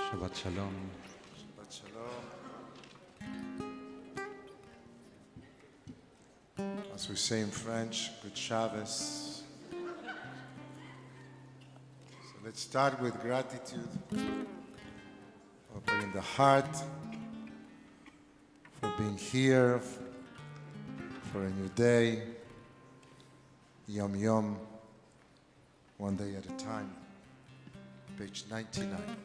Shabbat Shalom. Shabbat Shalom. As we say in French, good Shabbos. So let's start with gratitude, opening the heart for being here, for a new day, Yom Yom, one day at a time. Page 99.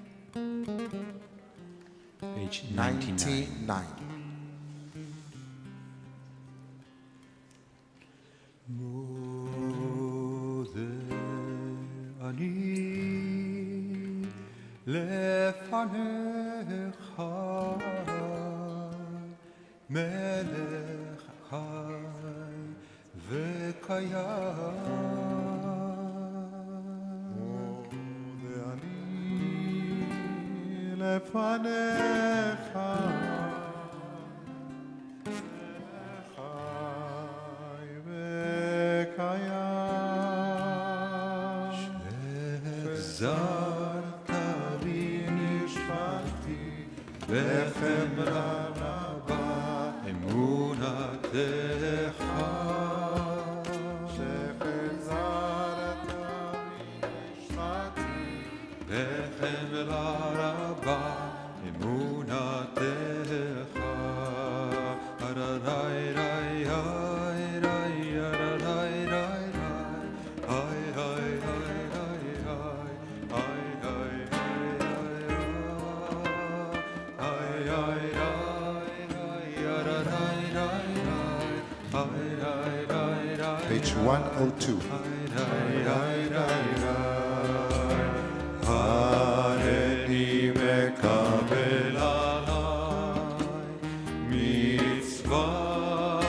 Page 99. מודה אני לפניך מלך חי וקיים מודה אני לפניך החזרת בי נשבעתי בחמלה רבה אמונתך שהחזרת בי נשבעתי בחמלה רבה אמונתך ארעי ראי Page 102. הריני מקבל עליי מצוות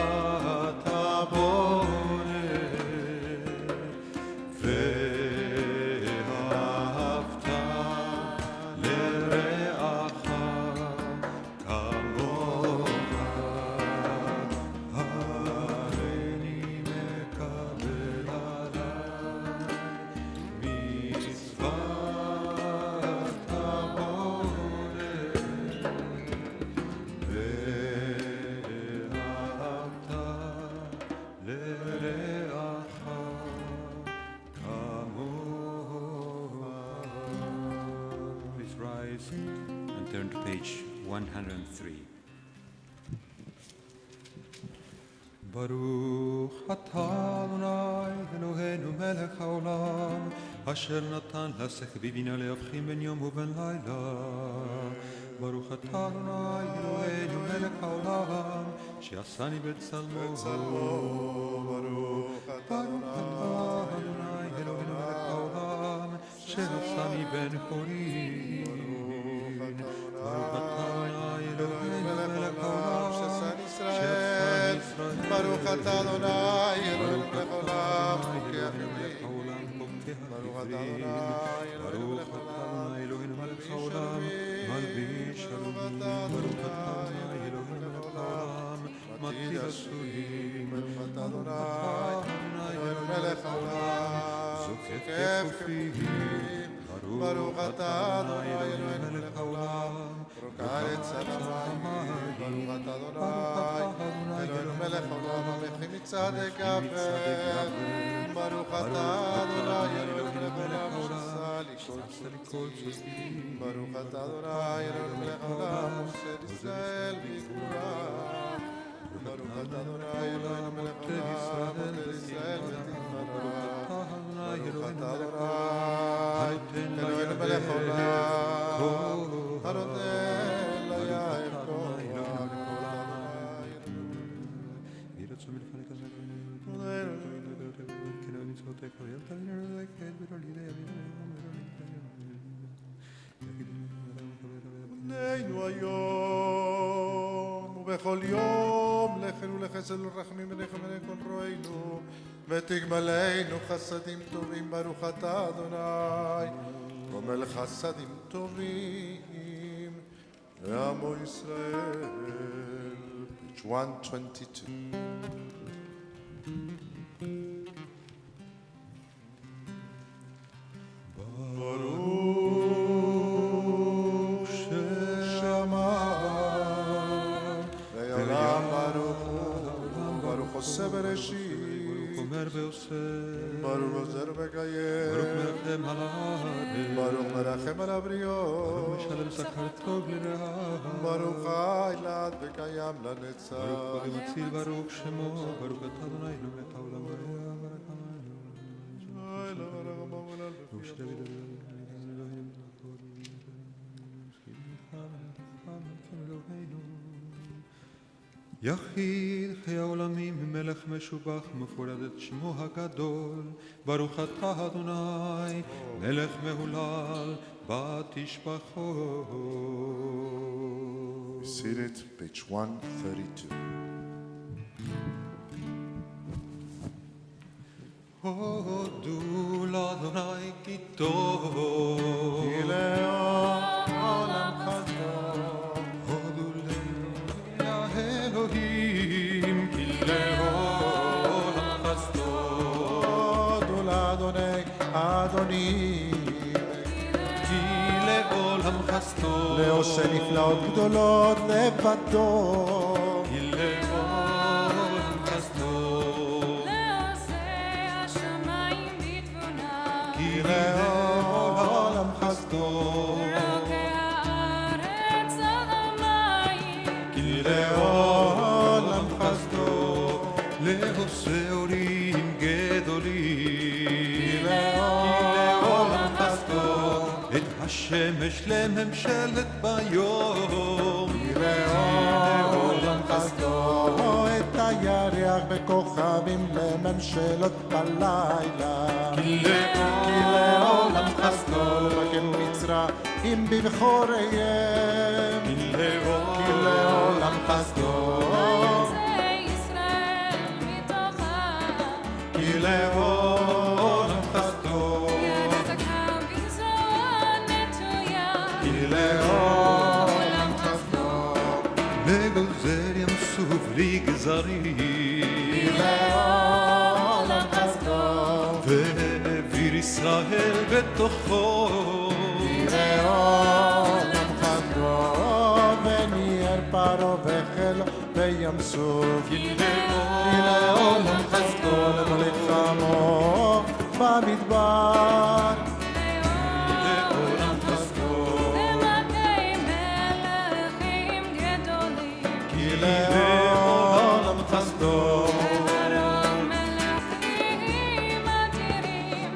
הבורא ואהבת לרעך כמוך And turn to page 103. ברוך אתה אדוני אלוהינו מלך העולם אשר נתן לשכל ובינה להבחין בין יום ובין לילה ברוך אתה אדוני אלוהינו מלך העולם שעשני בצלמו ברוך אתה אדוני אלוהינו מלך העולם שעשני בן חורין ברוך אתה אדוני אלוהינו מלך העולם שעשני ישראל ברוך אתה אדוני אלוהינו מלך העולם פוקח ימים ברוך אתה אדוני אלוהינו מלך העולם מלביש עלומים ברוך אתה אדוני אלוהינו מלך העולם מטיל אסורים ברוך אתה אדוני אלוהינו מלך העולם זוקף כפופים ברוך אתה אדוני אלוהינו מלך העולם רוקע את צלמיים ברוך אתה אדוני אלוהינו מלך העולם המחי מצדק גבר ברוך אתה אדוני אלוהינו מלך העולם שעשה לי כל צודקים ברוך אתה אדוני אלוהינו מלך העולם עושה ישראל בגבורה ברוך אתה אדוני אלוהינו מלך העולם מוטל ישראל בתפארה ברוך אתה אדוני אלוהינו מלך העולם הנותן ליער בנינו היום ובכל יום לכנו לחסד ולרחמים ונכם ונכון רואינו ותגמלנו חסדים טובים ברוך אתה אדוני ומלך חסדים טובים לעמו ישראל. Page 122. ברוך הארץ. ברוך מרחם על ברוך הבריות. משלם שכר טוב לרעה. ברוך חי לעד וקיים לנצח. ברוך פועל מציל, ברוך שמו, ברוך אתה אדוני מלך העולם והעולם. ברוך שדוד יחיד חיי העולמים, מלך משובח, מפורד את שמו הגדול. ברוך אתה אדוני, מלך מהולל, בתשבחו. Be seated, page 132. הודו לאדוני כי טוב. כי לעולם חסדו. הודו לאלוהים כי לעולם חסדו. הודו לאדוני אדוני. כי לעולם חסדו. לעושה נפלאות גדולות לבדו. כי לעולם חסדו. כי לעולם חסדו. כי לעולם חסדו. לעושה אורים גדולים. כי לעולם חסדו. את השמש לממשלת ביום. כי לעולם חסדו. את הירח וכוכבים לממשלות בלילה. כי לעולם חסדו. מגן מצרים בבחוריהם. כי כי לעולם חסדו. כי לעולם חסדו. כי לעולם חסדו. לגוזר ים סוף לגזרים. כי לעולם חסדו. והעביר ישראל בתוכו. כי לעולם חסדו. וניער פרעה וחילו בים סוף. כי לעולם חסדו. למלך עמו במדבר. לעולם חסדו. כי לעולם חסדו.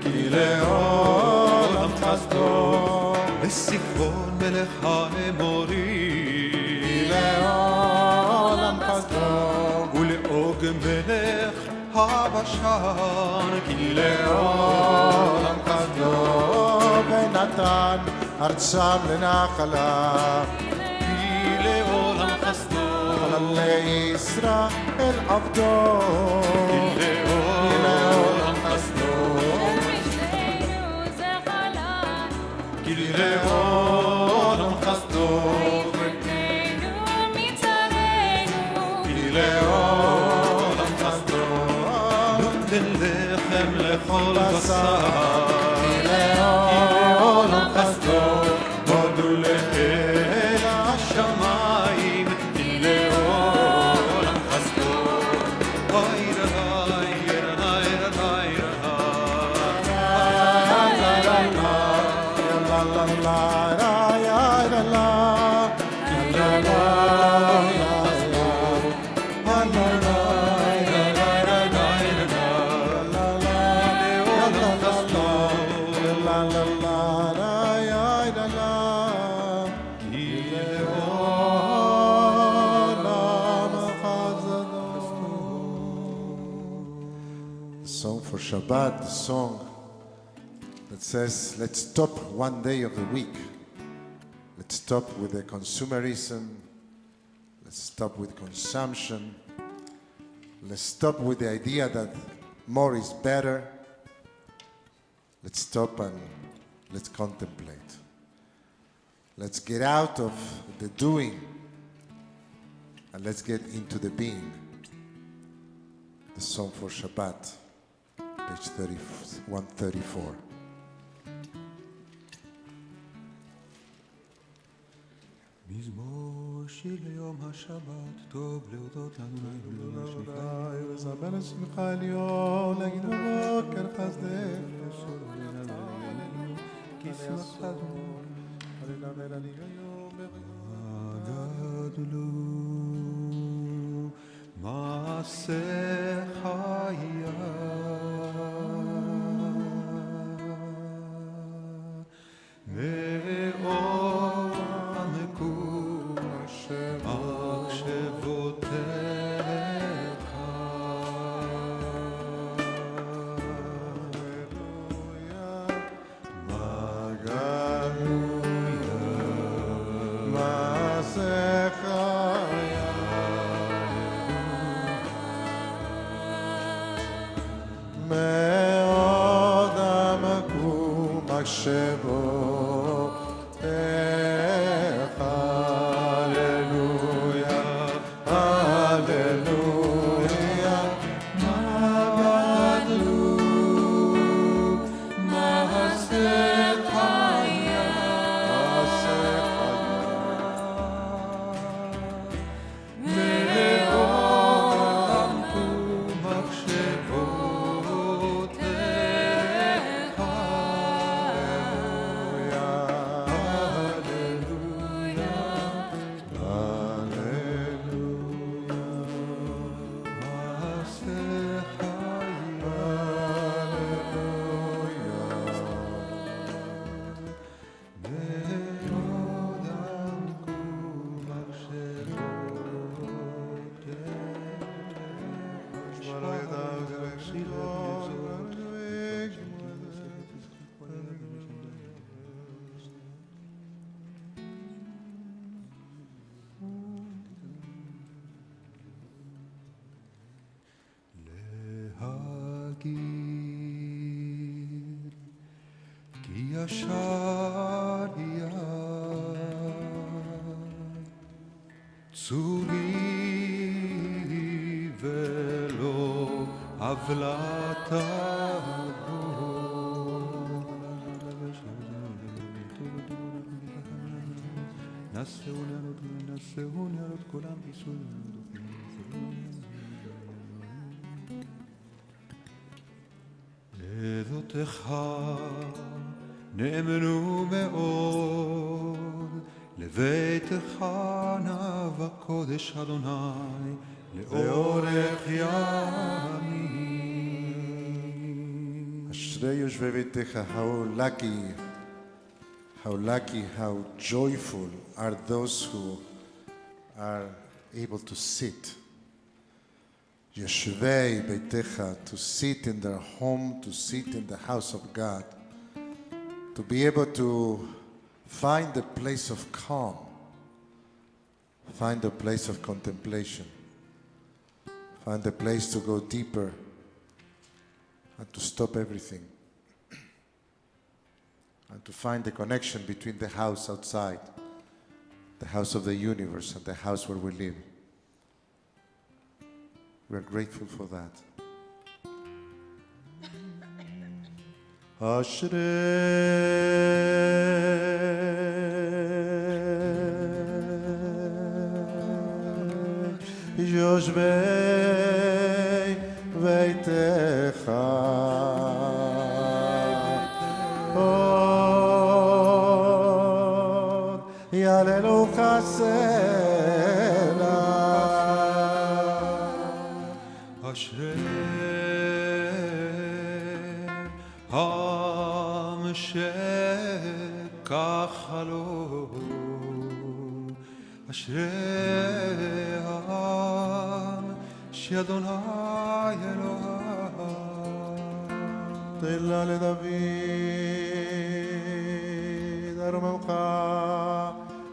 כי לעולם חסדו. לסיחון מלך האמורי. כי לעולם חסדו. ולעוג מלך הבשן. כי לעולם חסדו. ונתן ארצם לנחלה. כי לעולם חסדו. חללי ישראל עבדו. כי לעולם חסדו. כי לעולם חסדו. כי לעולם חסדו. נותן לחם לכל בשר. כי לעולם חסדו. הודו לאל השמיים. כי לעולם חסדו. אוי רבי, רבי, רבי, Song for Shabbat, the song that says, let's stop one day of the week. Let's stop with the consumerism. Let's stop with consumption. Let's stop with the idea that more is better. Let's stop and let's contemplate. Let's get out of the doing and let's get into the being. The song for Shabbat, page 134. מזמור שיר ליום השבת, טוב להודות לאדוני ולשמך. ולזמר שמחה עליון, להגיד בבוקר חסדך. כי שמחת גדלו מעשה חיה מאוד עמקו מחשבותיך מה גלויה מעשה חיה מאוד עמקו מחשבותיך הללויה הללויה מה גדלו מעשה חיה מאוד עמקו מחשבותיך הללויה הללויה הללויה מעשה חיה הללויה מאוד עמקו להגיד כי ישר יד צורי ולא עוולת נשאו נערות כולם ביסוד עדותיך נאמנו מאוד לביתך נאווה קודש אדוני לאורך ימים אשרי יושבי ביתך, how lucky, how joyful are those who are able to sit. יושבי ביתך, to sit in their home, to sit in the house of God, to be able to find a place of calm, find a place of contemplation, find a place to go deeper and to stop everything, and to find the connection between the house outside, the house of the universe, and the house where we live. We are grateful for that. Ashrei Yoshvei Veitecha Od Yalelu Chasela אשרי עם שככה לו אשרי העם שאדוני אלוהיו תהילה לדוד ארוממך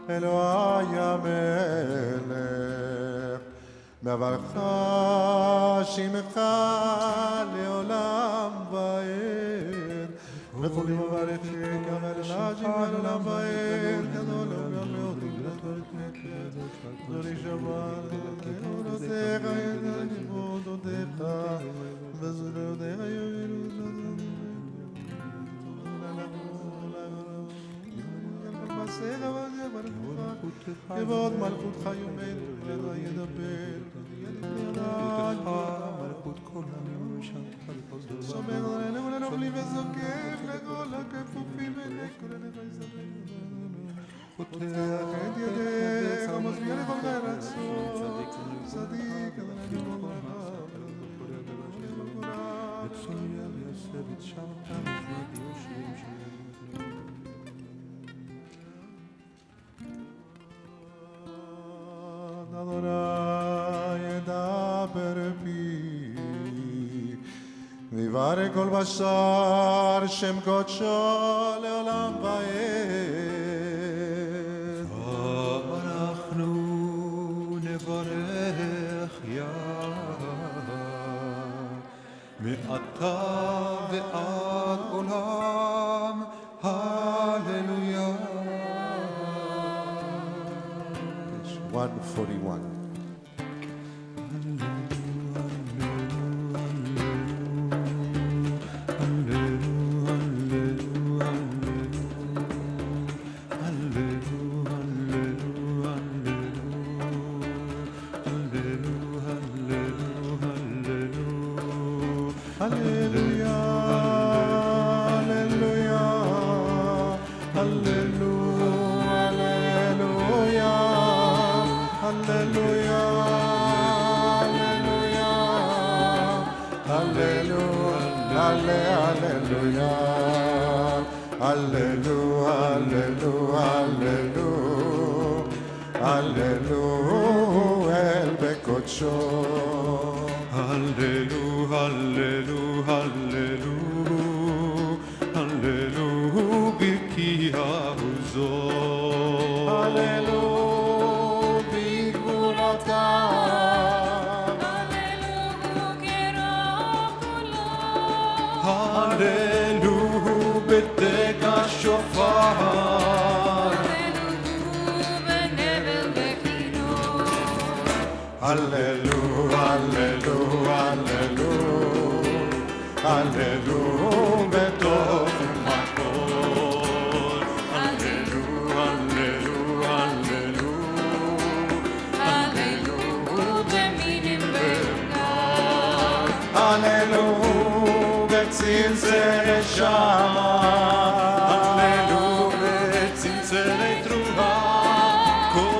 אלוהי המלך מעברך שמך לעולם ועד וכולים מברכך מלך לעולם ועד גדול וגם מאוד זורי שבת גאולותיך יעבודותיך וזרועותיך יובילו כבוד מלכותך יאמר ולא ידבר ידבר כבוד כל עמים שנת לכל דבר. שומר עלינו ולנובלים וזוקף לכל הכפופים ולכל הנבזרים. פותח את ידך ומשביע לברך רצון. צדיק אדוני ברוך וצויה ויעשה ותשרתה ושמע ביושרים שלהם. אדוני ידבר פי ויברא כל בשר שם קודשו לעולם ועד. ואנחנו נברך יה מעתה ועד עולם. הללויה. 141.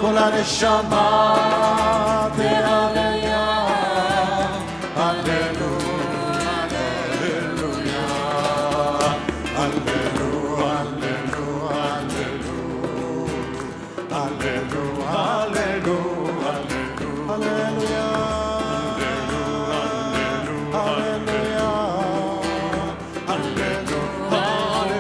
כל הנשמה תהלליה, הללו, הללויה, הללו, הללו, הללו, הללו, הללו, הללו, הללויה, הללו, הללויה, הללו, הללויה,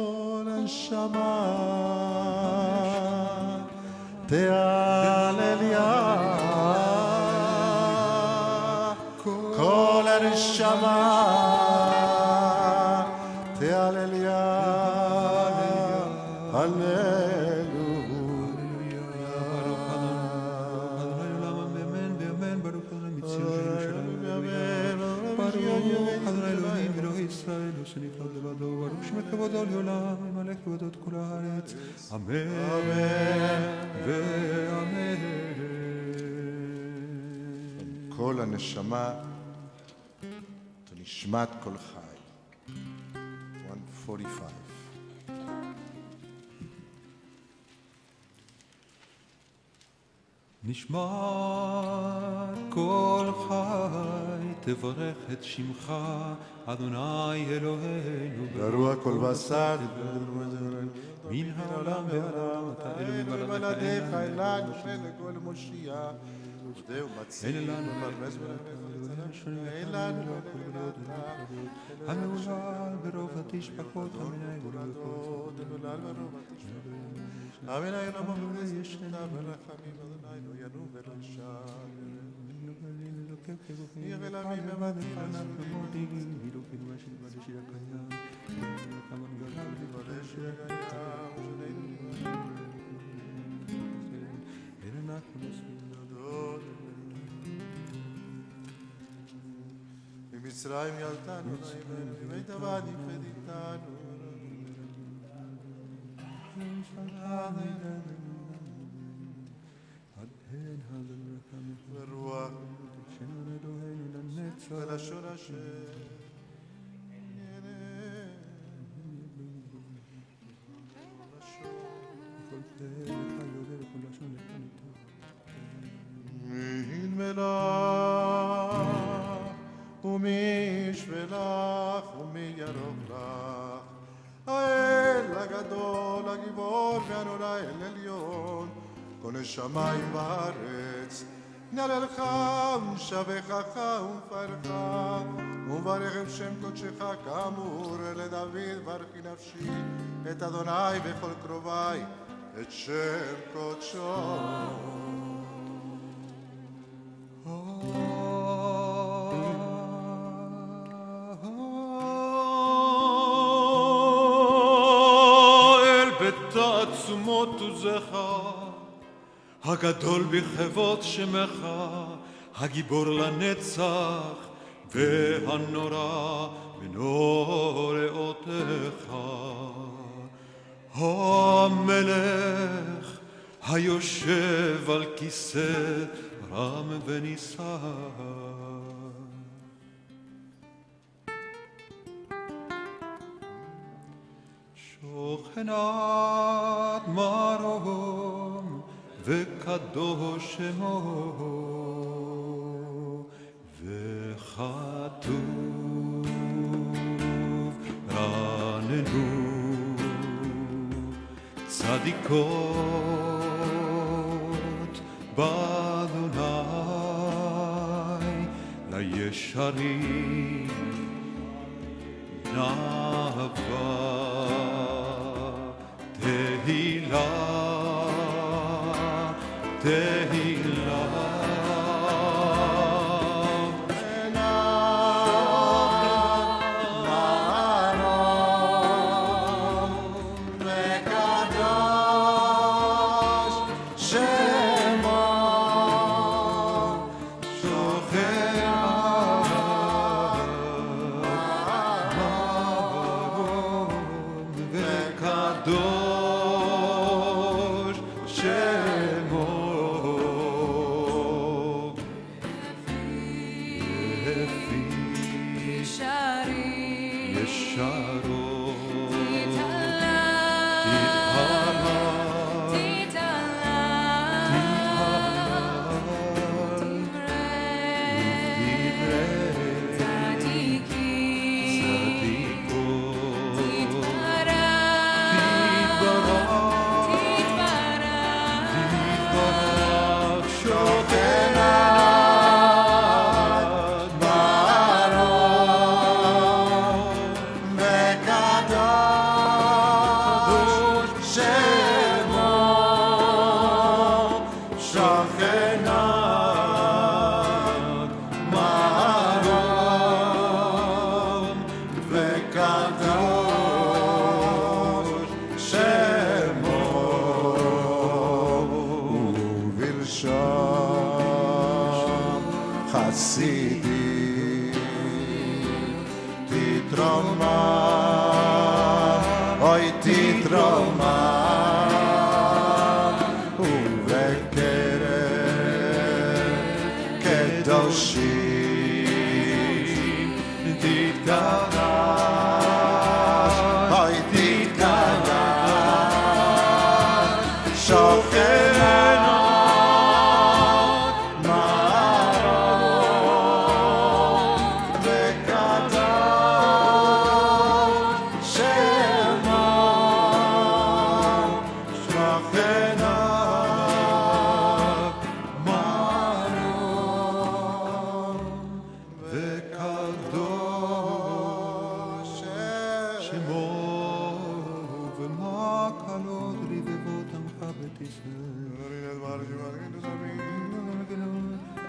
כל הנשמה כל הנשמה ונשמת כל חי. 145. נשמת כל חי תברך את שמך אדוני אלוהינו ברוח כל בשר מן העולם ועולם אתה אלוהים מלאך מלאך אליי נופל לכל מושיע מודה ומציל ומפרנס ולמפרנס ואין לנו המעולל ברוב התשפחות המנהל המנהל המפרנס ושתה ורחמים אדוני לא ינום ורשע ירלמים ומדים ממצרים ילתנו בית עבדים פדיתנו ורוח ולשון השם מין מלך ומי ישבלך ומי ירוך לך האל הגדול הגיבור והנורא אל עליון כונס שמיים וארץ נעללך ומשבחך ומפארך ומברך את שם קודשך כאמור לדוד ברכי נפשי את אדוני בכל קרובי את שם קודשו אל בתעצומות עוזך הגדול בכבוד שמך הגיבור לנצח והנורא בנוראותיך המלך היושב על כיסא רם ונישא שוכנת מרום וקדוש שמו וכתוב רננו צדיקות באדוני לישרים נאווה תהילה תהילה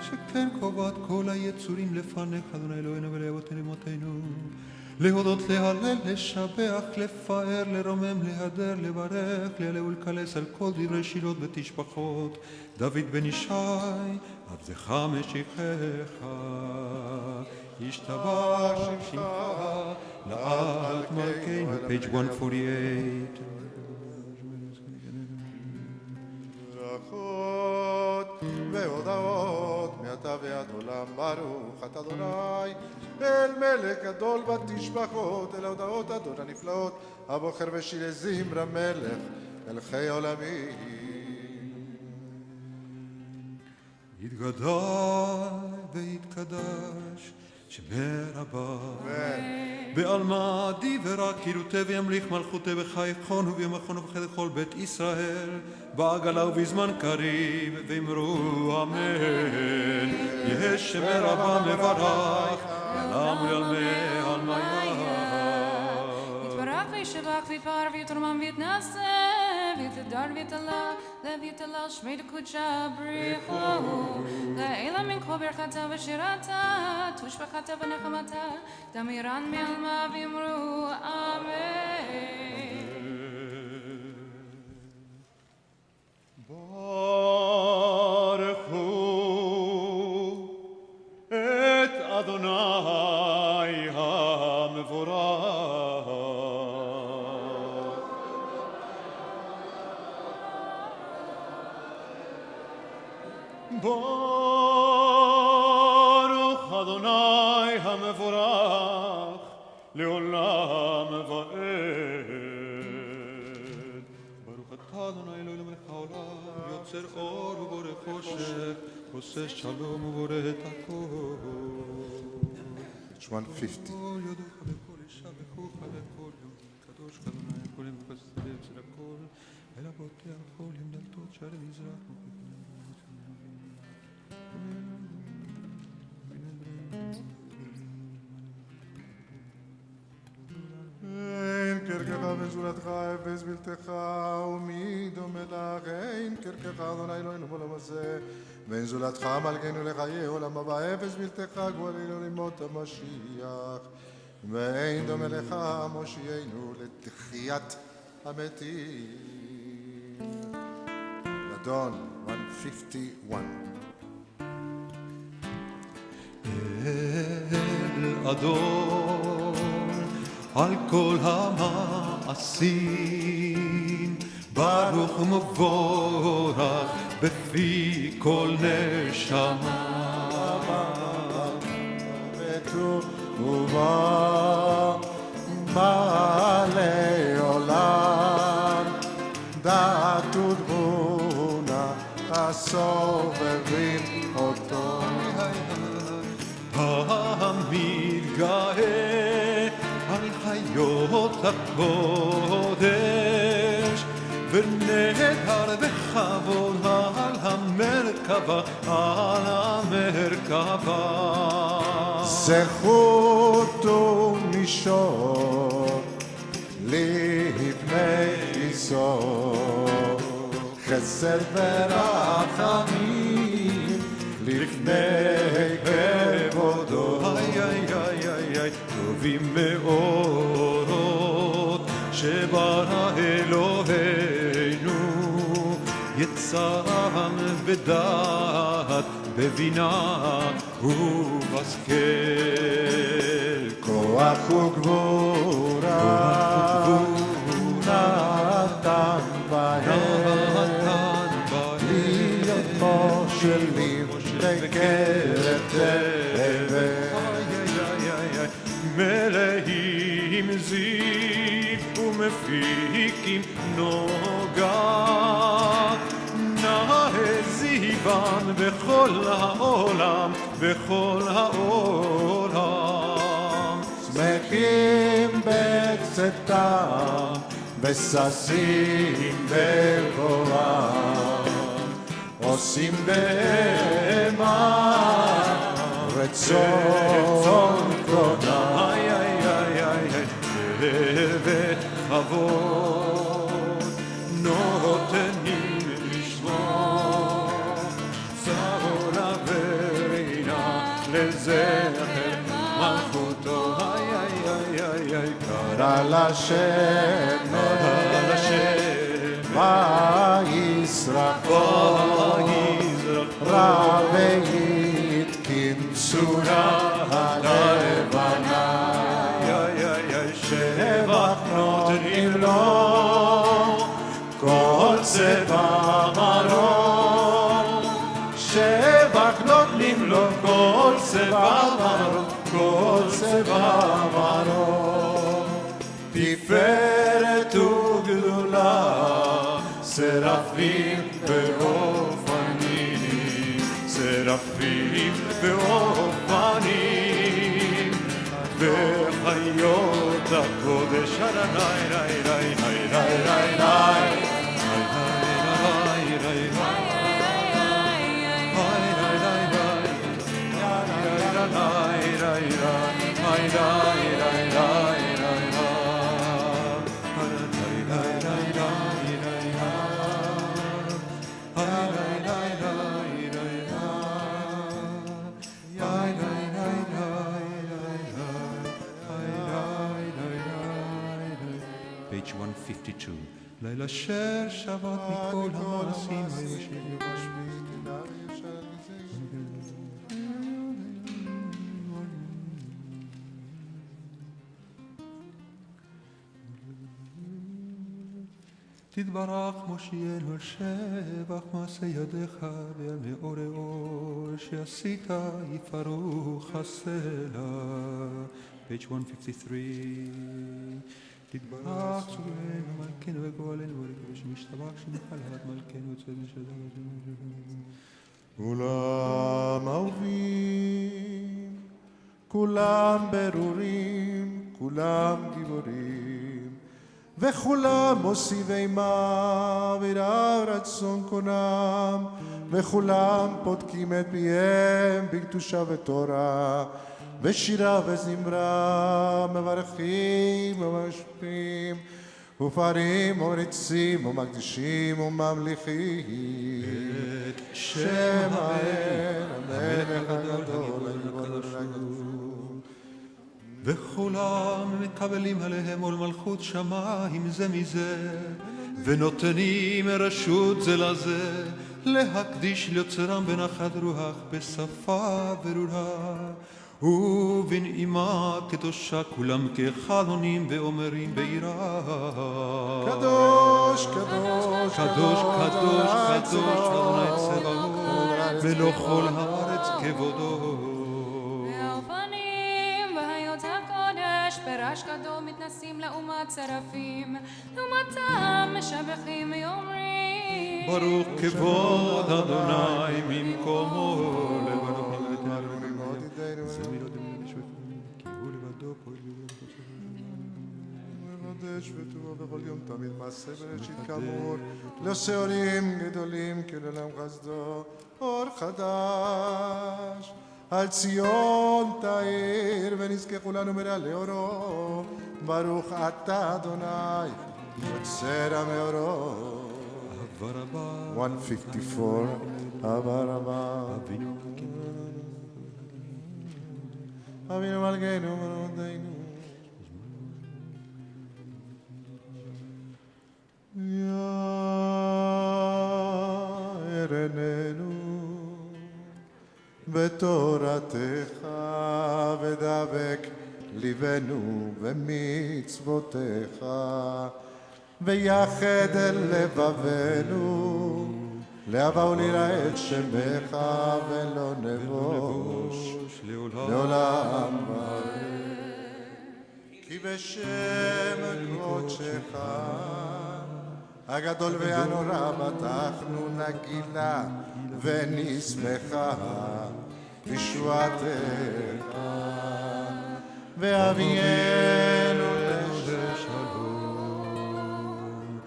שכן קובעת כל היצורים לפניך, אדוני אלוהינו ולאבותינו אמותינו. להודות, להלל, לשבח, לפאר, לרומם, להדר, לברך, להלל ולקלס על כל דברי שילות ותשבחות. דוד בן ישי, עבדך משיחך, ישתבח שם שמך, לעד מלכנו, page 148. ברכות והודאות מעתה ועד עולם, ברוך אתה אדוני אל מלך גדול בתשבחות, אל ההודעות אדון הנפלאות, הבוחר ושירי זמרה מלך אל חיי עולמים. יתגדל ויתקדש שמי רבה בעלמא דיברה קירותי וימליך מלכותי בחייכון ובימכון ובחדר כל בית ישראל בעגלה ובזמן קריב ואמרו אמן. יהא שמי רבה מברך לעם ולעלמי עלמיה. יתברך וישבח ויתפאר ויתרומם ויתנשא ויתהדר ויתעלה ויתהלל שמי דקודשא בריחו לעילא מן כל ברכתה ושירתה תושבחתה ונחמתה דמירן מעלמא ואמרו אמן. ברכו את אדוני המבורך. ברוך אדוני המבורך לעולם ועד. ברוך אתה אדוני אלוהינו מלך העולם, יוצר אור ובורא חושך, עושה שלום ובורא את הכל. It's 150. כל יודוך בכל אישה וכוך בכל יום, קדוש כאדוני כל יום וחסד אצל הכל, אל הבוטח כל יום דלתות שערי מזרח. אין כרכך וזולתך אפס בלתך ומי דומה לך, אין כרכך אדוני אלוהינו בעולם הזה ואין זולתך מלכנו לחיי עולם הבא, אפס בלתך גואלנו למות המשיח ואין דומה לך מושיענו לתחיית המתים. אדון 151. אל אדון על כל המעשים, ברוך ומבורך בפי כל נשמה. וטוב מלא עולם, דעת ותבונה הסובבים אותו. המתגאה על חיות הקודש ונהר בכבוד על המרכבה, על המרכבה. זכות ומישור לפני איסור, חסד ורחמים לפני כבודו. טובים מאורות שברא אלוהינו, יצרם בדעת בבינה ובשכל. כוח וגבורה נתן בהם, להיות מושלים בקרב תבל. מלאים זיו ומפיקים נוגה, נאה זיוון בכל העולם, בכל העולם. שמחים בצאתם וששים בבואם, עושים בהמה רצון קרונם. וכבוד נותנים לשמוע, צהולה לזכר מלכותו, קרא לשם ויסרח רבי יתקין צורה הלבנה שבח נותנים לו כל צבע מרום שבח נותנים לו כל צבע מרום כל צבע מרום תפארת וגדולה סרפים ואופנים סרפים ואופנים וחיות הקודש ריי ריי ריי ריי ריי ריי Page 152. לילה של שבת מכל המעשים תתברך מושיענו שבח מעשה ידיך ועל מאורי אור שעשית יפרוך הסלע. Page 153. תתברך צורנו מלכנו וגואלנו ורקדש משתבח שמחלת מלכנו צדן שדנו כולם אהובים, כולם ברורים, כולם גיבורים וכולם מוסיבי מה ויראה רצון קונם וכולם פותקים את פיהם בקדושה ותורה ושירה וזמרה מברכים ומשפיעים ופרים ומריצים ומקדישים וממליכים את שם המלך הגדול וכולם מקבלים עליהם עול מלכות שמיים זה מזה ונותנים רשות זה לזה להקדיש ליוצרם בנחת רוח בשפה ברורה ובנעימה קדושה כולם כאחד עונים ואומרים ביראה קדוש קדוש קדוש קדוש קדוש אדוני צבאות ולא כל הארץ כבודו והאופנים והיות הקודש פרש גדול מתנסים לעומת צרפים לעומתם משבחים ואומרים ברוך כבוד אדוני ממקומו לבדו ושבתו בכל יום תמיד מעשה בראשית כאמור לשעורים גדולים כלעולם חסדו אור חדש על ציון תאיר ונזכה כולנו מראה אורו ברוך אתה אדוני יוצר המאורות 154 אבא רבה אבינו מלכנו מלכנו יאר עינינו בתורתך ודבק ליבנו במצוותיך ויחד אל לבבנו להבא וליראה את שמך ולא נבוש לעולם כי בשם קודשך הגדול והנורא בטחנו נגילה ונשמחה בישועתך והביאנו לשלום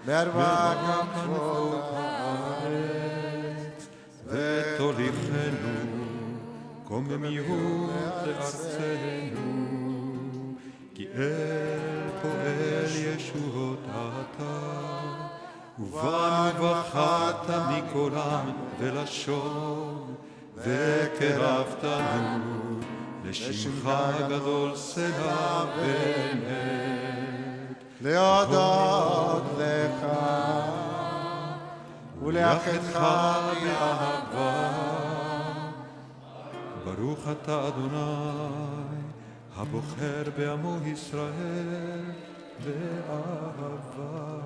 לערבה כנפות הארץ ותוליכנו קוממיות לארצנו כי אל פועל ישועות אתה ובנו בחרת מכל עם ולשון וקרבתנו לשמך גדול סלע באמת, להודות לך ולאחדך באהבה. ברוך אתה אדוני הבוחר בעמו ישראל באהבה.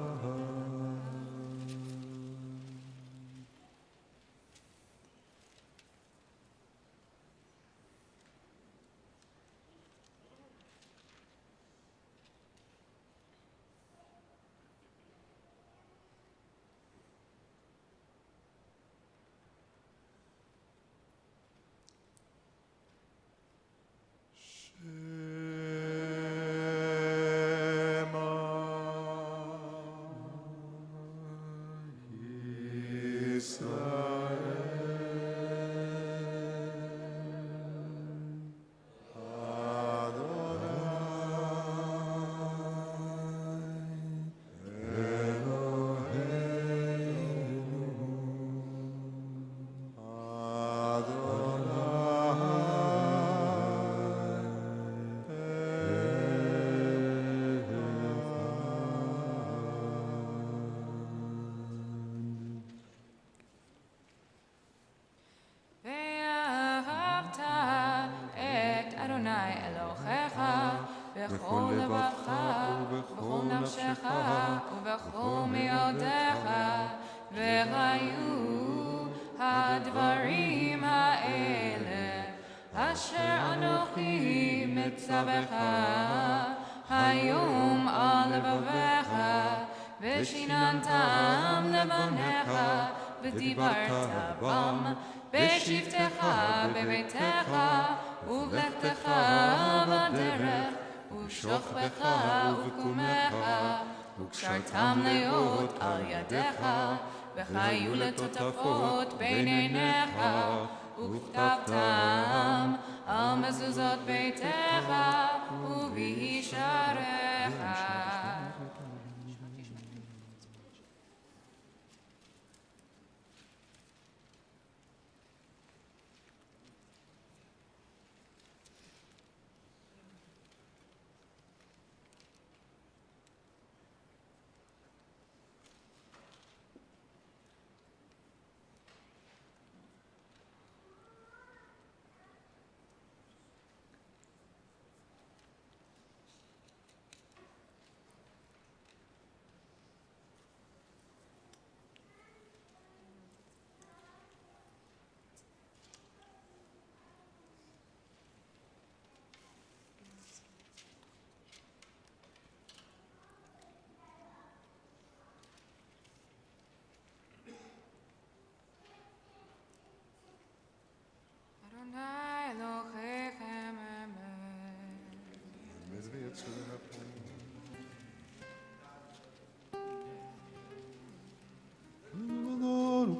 בכל לבבך ובכל נפשך ובכל מאודך, והיו הדברים האלה אשר אנוכי מצווך היום על לבביך, ושיננתם לבניך ודיברת בם בשבתך בביתך ובלכתך בדרך ובשוכבך ובקומך, וקשרתם להיות על ידיך, וחיו לטוטפות בין עיניך, וכתבתם על מזוזות ביתך ובישעריך.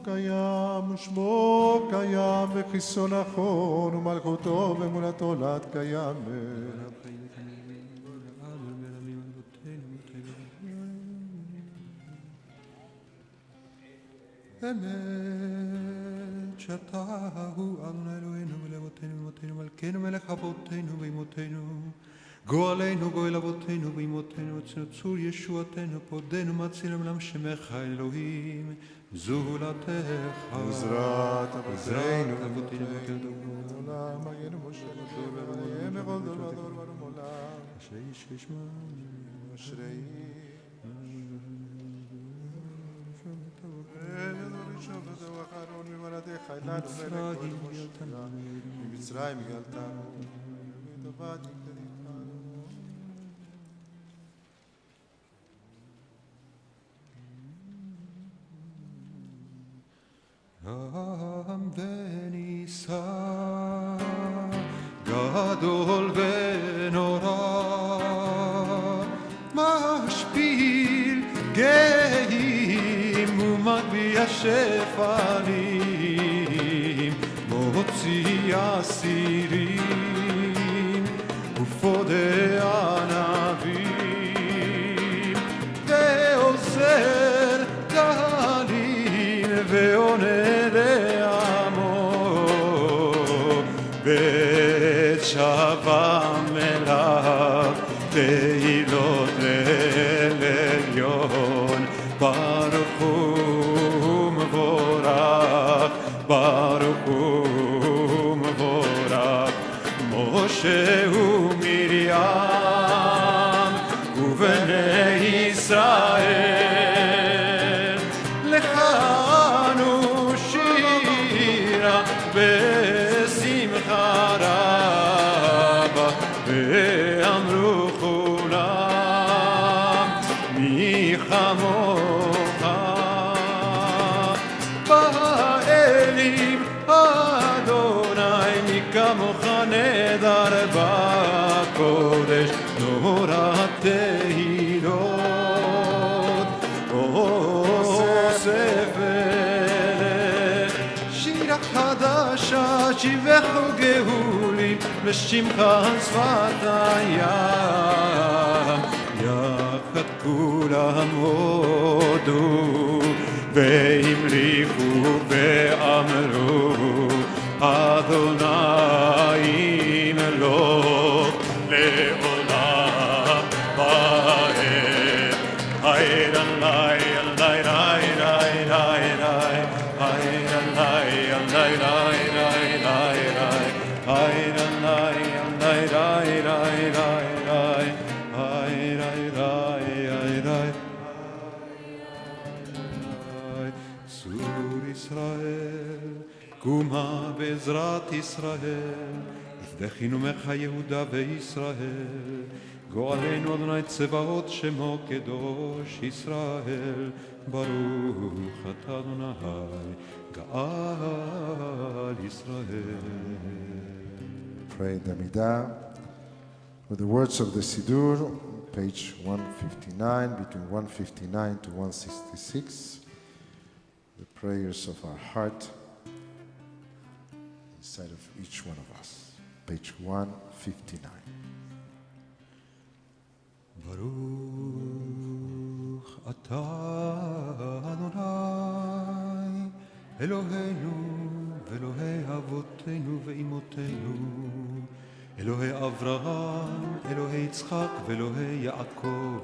קיים ושמו קיים וכיסו נכון ומלכותו ומולתו לעד קיימת. אמת שאתה הוא אדוני אלוהינו ולאבותינו ואמותינו מלכנו מלך אבותינו ואמותינו גואלנו גואל אבותינו ואמותינו צור ישועתנו פודנו מצילנו לעם שמך אלוהים זולתך עזרת אבותינו עולם מגן משה ויהיה מכל דור ודור ברום עולם אשרי איש ישמע אשרי שבת ואחרון ממולדך אלינו מלך כל משה ממצרים גאלתנו מטובת עם ונישא גדול ונורא משפיל גאים ומגביה שפנים מוציא אסירים ופודע ענבים ועוזר דלים ועונה לעמו בית שבם אליו תהילות לעליון ברוך הוא מבורך ברוך הוא מבורך משה ומרים ובני ישראל לך אנו שירה בשמחה רבה ואמרו כולם מי כמוך באלים אדוני מי כמוך נדר בקודש נורא תהילות אוסף אלה שירה חדשה שיבחו גאולים לשמך שפת הים יחד כולם הודו והמליכו ואמרו אדוני ימלוך לעולם ועד היי אלוהי אלוהי אלוהי אלוהי צור ישראל קומה בעזרת ישראל עבדכנו מך יהודה וישראל גואלנו אדוני צבאות שמו קדוש ישראל ברוך אתה אדוני גאל ישראל. Pray the Amidah with the words of the Siddur, page 159, between 159 to 166, the prayers of our heart inside of each one of us, page 159. ברוך אתה אדוני אלוהינו ואלוהי אבותינו ואימותינו אלוהי אברהם אלוהי יצחק ואלוהי יעקב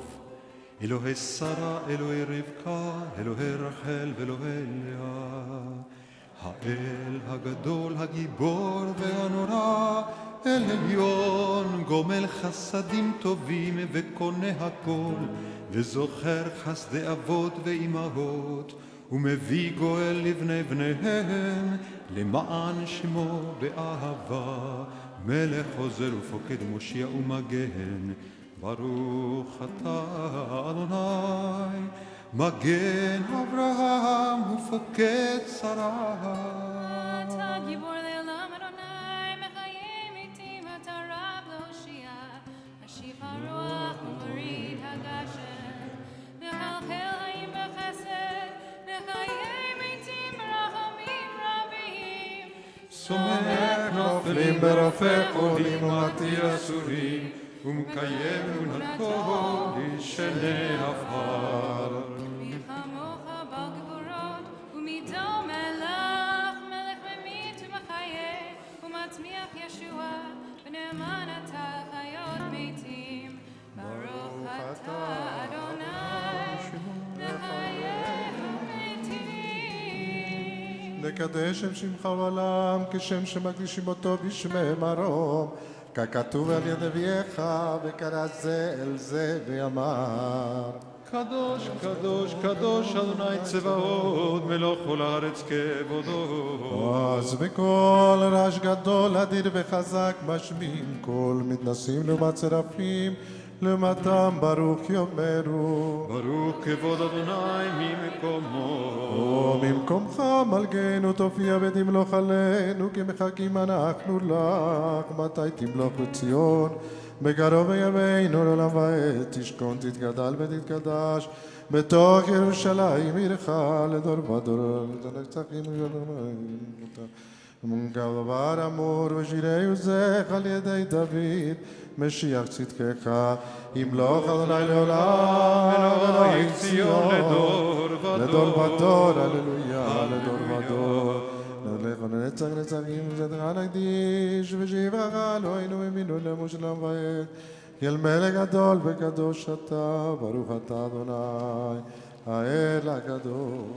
אלוהי שרה אלוהי רבקה אלוהי רחל ואלוהי לאה האל הגדול הגיבור והנורא אל עליון גומל חסדים טובים וקונה הכל וזוכר חסדי אבות ואימהות ומביא גואל לבני בניהם למען שמו באהבה מלך עוזר ופוקד מושיע ומגן ברוך אתה אדוני מגן אברהם ופוקד שרה אתה גיבור לעולם אדוני מחיה מתים אתה רב להושיע השיב הרוח ומוריד הגשם מחלחל חיים בחסד מחיה מתים ברחמים רבים סומך נופלים ברופא חולים ומתיר אסורים ומקיים אמונתו לשני עפר מי כמוך בעל גבורות ומידו מלך מלך ממית ומחיה ומצמיח ישוע ונאמן אתה חיות מתים ברוך אתה אדוני מחיה מתים לקדש שם שמך בעולם כשם שמקדישים אותו בשמי מרום ככתוב על יד נביאך וקרא זה אל זה ויאמר קדוש קדוש קדוש אדוני צבאות מלוך כל הארץ כבודו אז בקול רעש גדול אדיר וחזק משמיעים קול מתנסים לעומת צרפים לעומתם ברוך יאמרו ברוך כבוד אדוני ממקומו וממקומך מלגנו תופיע ותמלוך עלינו כי מחכים אנחנו לך מתי תמלוך בציון בקרוב בימינו לעולם ועד תשכון תתגדל ותתקדש בתוך ירושלים עירך לדור ודור לנצחים דבר אמור ושירי עוזך על ידי דוד משיח צדקך ימלוך אדוני לעולם אלוהי ציון לדור ודור הללויה לדור ודור נלך לכל הנצח נצחים וזתך נקדיש ושבחך אלוהינו ומינו למושלם ועד כי אל מלך גדול וקדוש אתה ברוך אתה אדוני האל הקדוש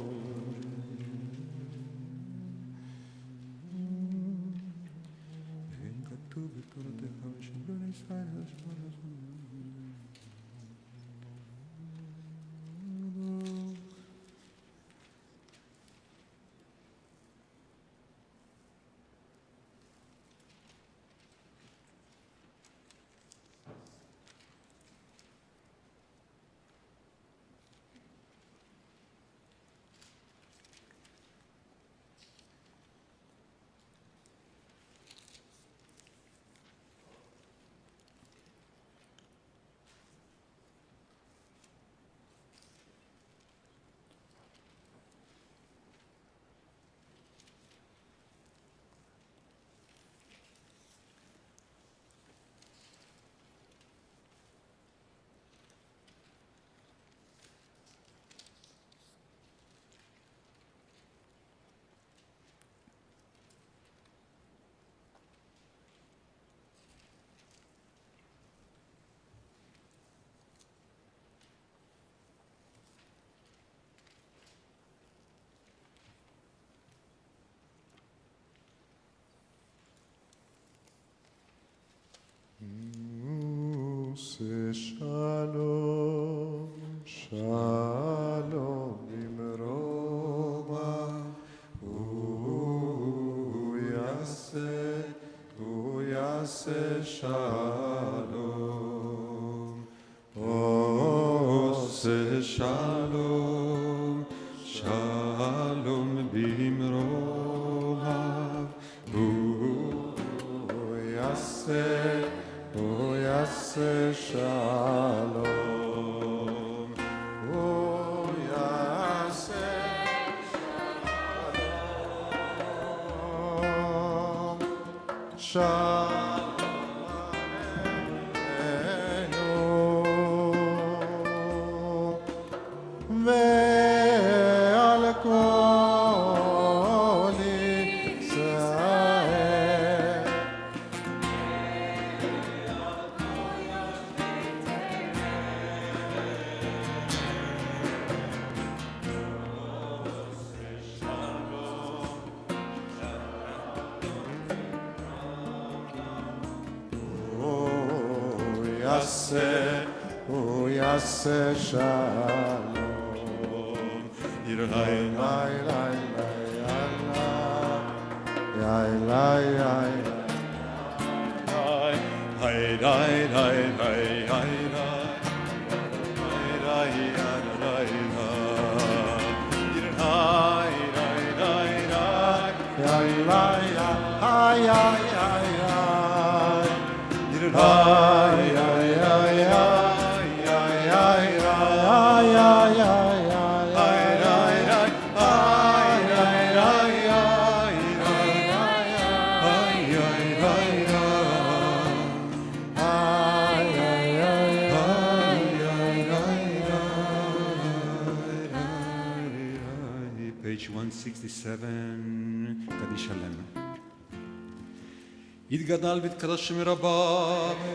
כתוב בתורתך ושמרו לישראל Shalom, shalom bimroma, uyase shalom, ose shalom, shalom bimroma, uyase shalom, uyase shalom, shalom ve'al kol Yisrael. Uyase shalom. Yirlai lai lai lai lai lai Page 167, קדיש עלינו. יתגדל ויתקדש שם רבה,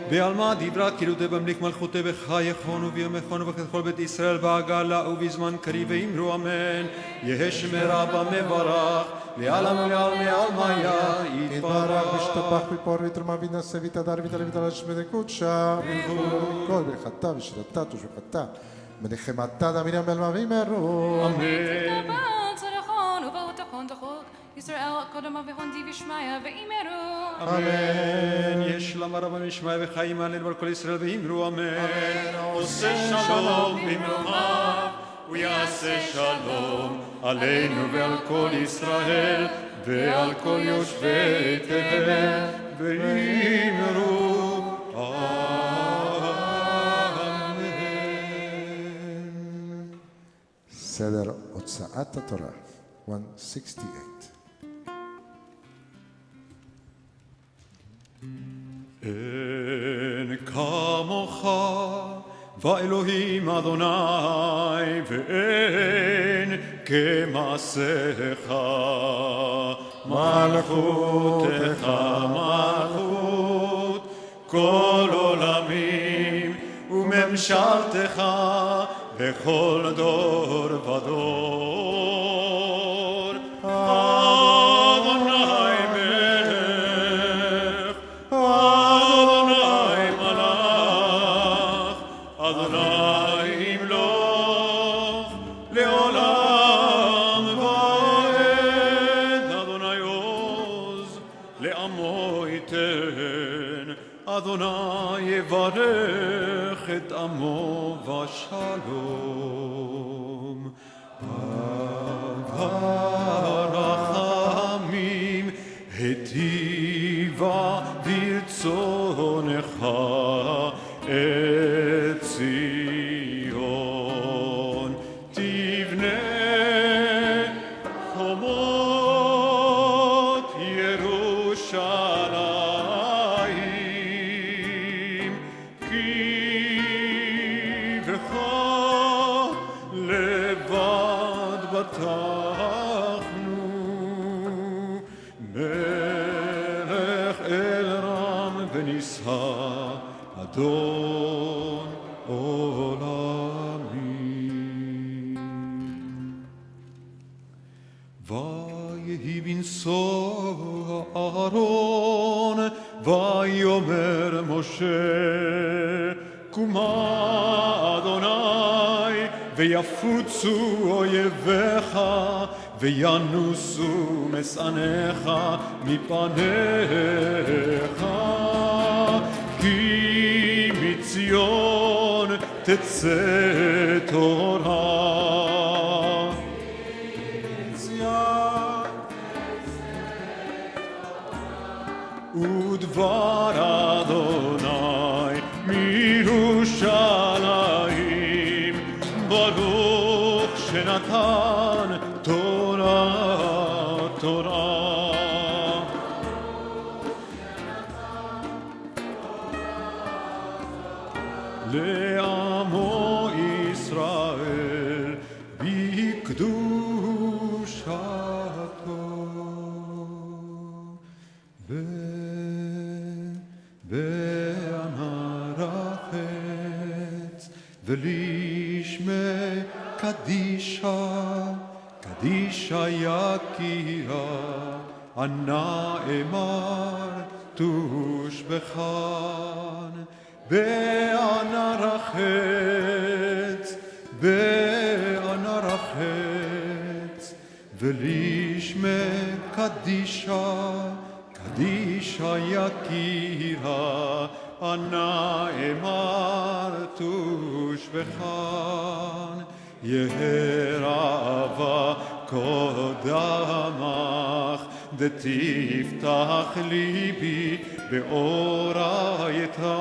בעלמא דיברה כאילו תבמליק מלכותי בחייכון וביומכון ובכל בית ישראל בעגלה ובזמן קריב ואמרו אמן. יהא שם רבה מברך, לעלם ולעלמי עלמיה יתברך. משתפח בפור ותרומה ויתנשא ויתהדר ויתעלה ויתעלה שמי קודשה וכל ברכתה ושיטתה תושבחתה ונחמתה דמינה מלמה ואמרו אמן. ישראל קודם אביהון די ושמיה ואמרו אמן. יש למה רבה משמעיה וחיים עלינו על כל ישראל ואמרו אמן. עושה שלום במרומיו ויעשה שלום עלינו ועל כל ישראל ועל כל יושבי תבל ואמרו אמן. סדר הוצאת התורה 168. אין כמוך ואלוהים אדוני ואין כמעשיך מלכותך מלכות כל עולמים וממשלתך בכל דור ודור. אדוני מלך, אדוני מלך, אדוני ימלוך לעולם ועד. אדוני עוז לעמו ייתן, אדוני יברך את עמו בשלום. הרחמים היטיבה ברצונך את ציון. תבנה חומות ירושלים, כי בך לבד בטחנו. מלך אל רם ונישא, אדון עולמים. ויהי בנשוא אהרון, ויאמר משה, קומה אדוני, ויפוצו אויביך, וינוסו משנאיך מפניך. כי מציון תצא תורה. ודבר אדוני מירושלים, ברוך שנתן תורה תורה. לעמו ישראל בקדושתו. בענר החץ ולשמי קדישה, קדישה יקירה, ענה אמר תושבחן. בענר החץ, בענר החץ ולשמי קדישה, קדישה יקירה, ענה אמר תושבחן. יהא רבה קודמך, דתפתח ליבי באורייתא,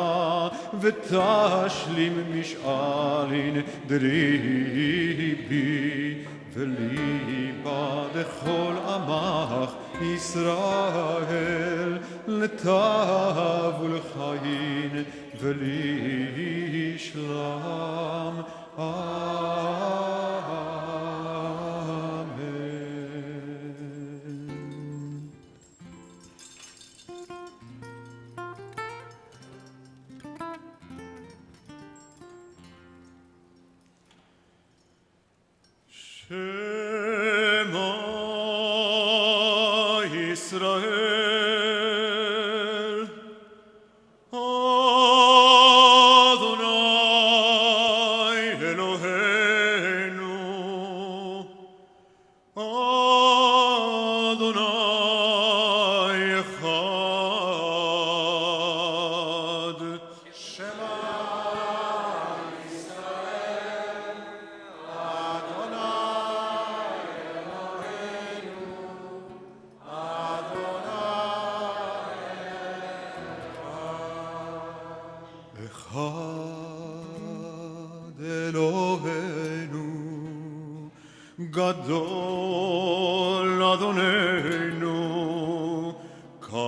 ותשלים משאלין דריבי. וליבה דכל עמך ישראל, לטב ולחיין ולשלם. שמע ישראל, אדוני אלוהינו, אדוני אחד. שמע ישראל, אדוני אלוהינו, אדוני אחד אלוהינו, גדול אדוננו, קדוש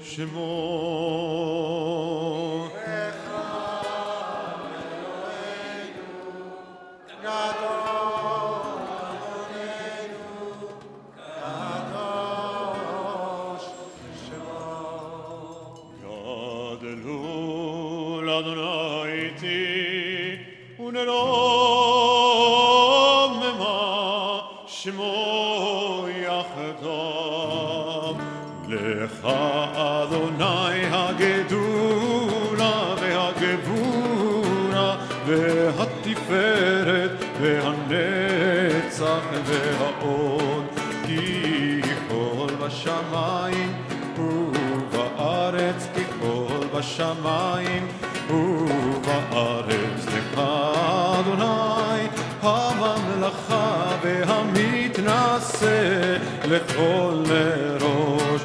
שמו. אחד אלוהינו, גדול אדוננו, ונרוממה שמו יחדיו. לך אדוני הגדולה והגבורה והתפארת והנצח והעוד, כי כל בשמיים ובארץ, כי כל בשמיים ובארץ לך אדוני הממלכה והמתנשא לכל ראש.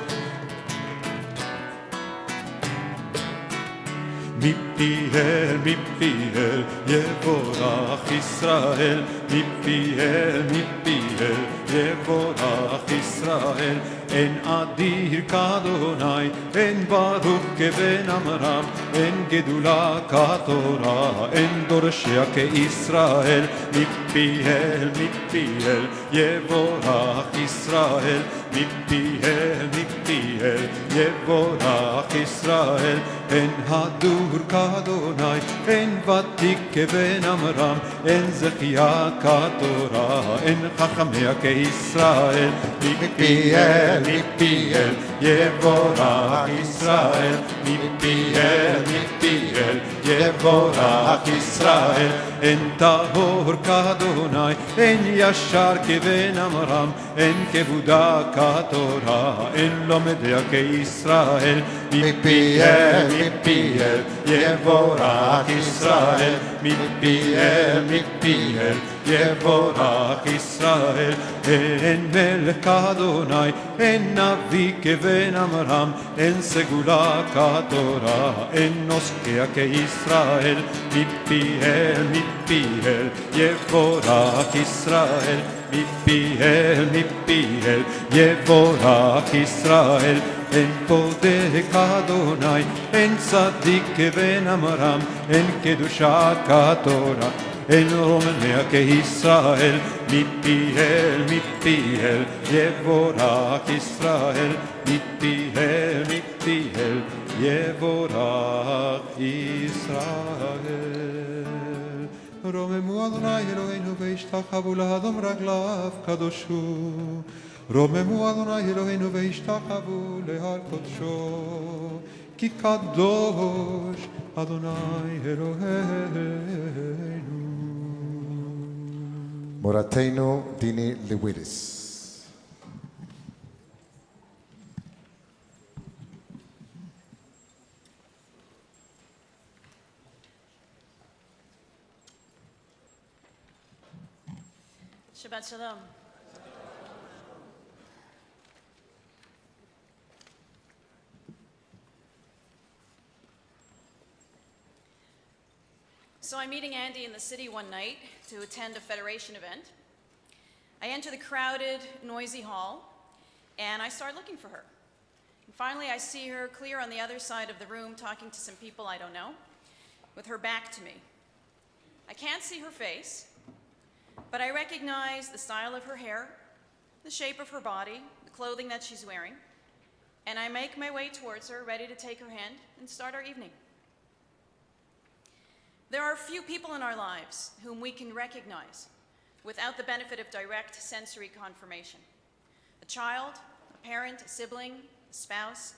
מפיהם יבורך ישראל, מפיהם יבורך ישראל. אין אדיר כאדוני, אין ברוך כבן עמרם, אין גדולה כתורה, אין דורשיה כישראל. מפיהם יבורך ישראל, מפיהם יבורך ישראל. אין הדור כאדוני, אין ותיק כבן עמרם, אין זכיה כתורה, אין חכמיה כישראל. מפיהם יבורך ישראל, מפיהם יבורך ישראל. אין טהור כאדוני, אין ישר כבן עמרם, אין כבודה כתורה, אין לומדיה כישראל. מפיהם יבורך ישראל, מפיהם יבורך ישראל. אין מלך כאדוני, אין נביא כבן עמרם, אין סגולה כתורה, אין נוסקיה כישראל. מפיהם יבורך ישראל, מפיהם יבורך ישראל. אין פודה כאדוני, אין צדיק כבן עמרם, אין קדושה כתורה, אין רומניה כישראל. מפיהם יבורך ישראל, מפיהם יבורך ישראל. רוממו אדוני אלוהינו והשתחוו לאדום רגליו קדוש הוא. רוממו אדוני אלוהינו והשתחוו להר קודשו, כי קדוש אדוני אלוהינו. מורתנו דיני לוויליס. Shabbat Shalom. So I'm meeting Andy in the city one night to attend a Federation event. I enter the crowded, noisy hall, and I start looking for her. And finally, I see her clear on the other side of the room talking to some people I don't know, with her back to me. I can't see her face, but I recognize the style of her hair, the shape of her body, the clothing that she's wearing, and I make my way towards her, ready to take her hand and start our evening. There are few people in our lives whom we can recognize without the benefit of direct sensory confirmation. A child, a parent, a sibling, a spouse,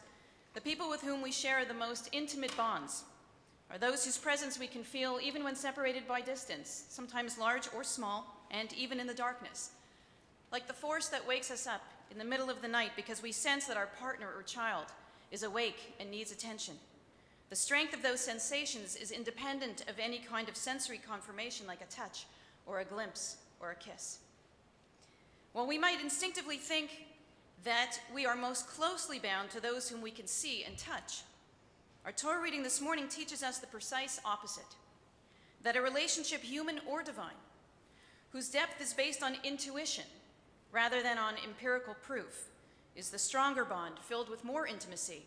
the people with whom we share the most intimate bonds are those whose presence we can feel even when separated by distance, sometimes large or small, and even in the darkness. Like the force that wakes us up in the middle of the night because we sense that our partner or child is awake and needs attention. The strength of those sensations is independent of any kind of sensory confirmation like a touch or a glimpse or a kiss. While we might instinctively think that we are most closely bound to those whom we can see and touch, our Torah reading this morning teaches us the precise opposite, that a relationship, human or divine, whose depth is based on intuition rather than on empirical proof, is the stronger bond filled with more intimacy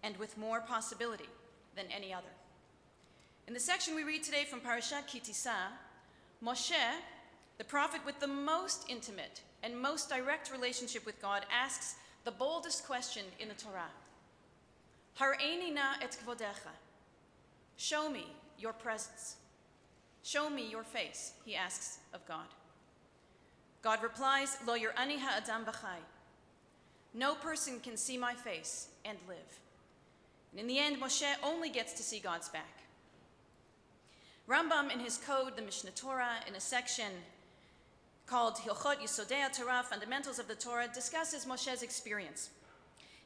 and with more possibility than any other. In the section we read today from Parashat Kitisa, Moshe, the prophet with the most intimate and most direct relationship with God, asks the boldest question in the Torah. Hareini na et kvodecha. Show me your presence. Show me your face, he asks of God. God replies, Lo yir'ani ha'adam b'chai. No person can see my face and live. And in the end, Moshe only gets to see God's back. Rambam, in his code, the Mishnah Torah, in a section called Hilchot Yisodei HaTorah, Fundamentals of the Torah, discusses Moshe's experience.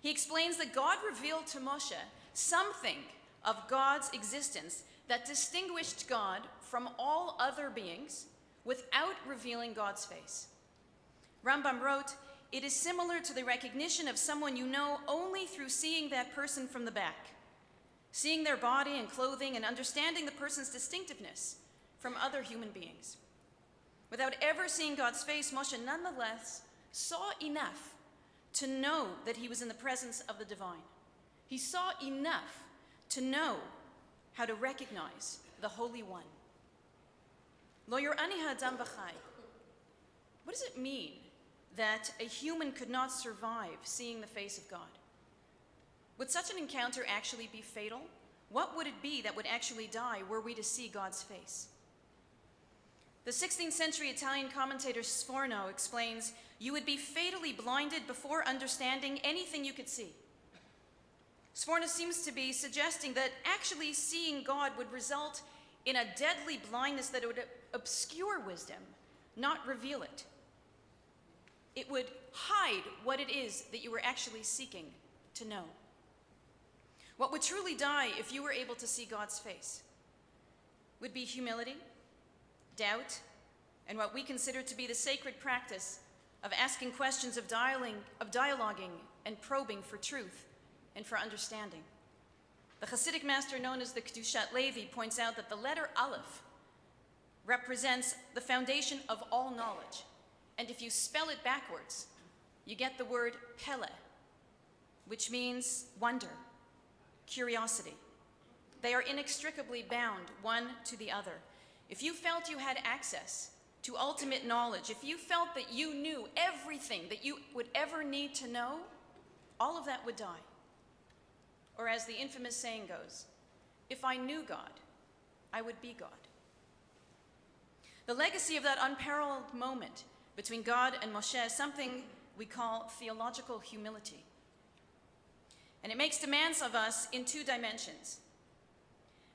He explains that God revealed to Moshe something of God's existence that distinguished God from all other beings without revealing God's face. Rambam wrote, "It is similar to the recognition of someone you know only through seeing that person from the back, seeing their body and clothing and understanding the person's distinctiveness from other human beings. Without ever seeing God's face, Moshe nonetheless saw enough to know that he was in the presence of the divine. He saw enough to know how to recognize the Holy One. Lo yir'ani ha'adam b'chai. What does it mean that a human could not survive seeing the face of God? Would such an encounter actually be fatal? What would it be that would actually die were we to see God's face? The 16th century Italian commentator Sforno explains, you would be fatally blinded before understanding anything you could see. Sforno seems to be suggesting that actually seeing God would result in a deadly blindness that would obscure wisdom, not reveal it. It would hide what it is that you were actually seeking to know. What would truly die if you were able to see God's face would be humility, doubt, and what we consider to be the sacred practice of asking questions, of dialoguing and probing for truth and for understanding. The Hasidic master known as the Kedushat Levi points out that the letter Aleph represents the foundation of all knowledge. And if you spell it backwards, you get the word Pele, which means wonder, curiosity. They are inextricably bound one to the other. If you felt you had access to ultimate knowledge, if you felt that you knew everything that you would ever need to know, all of that would die. Or as the infamous saying goes, if I knew God, I would be God. The legacy of that unparalleled moment between God and Moshe is something we call theological humility. And it makes demands of us in two dimensions.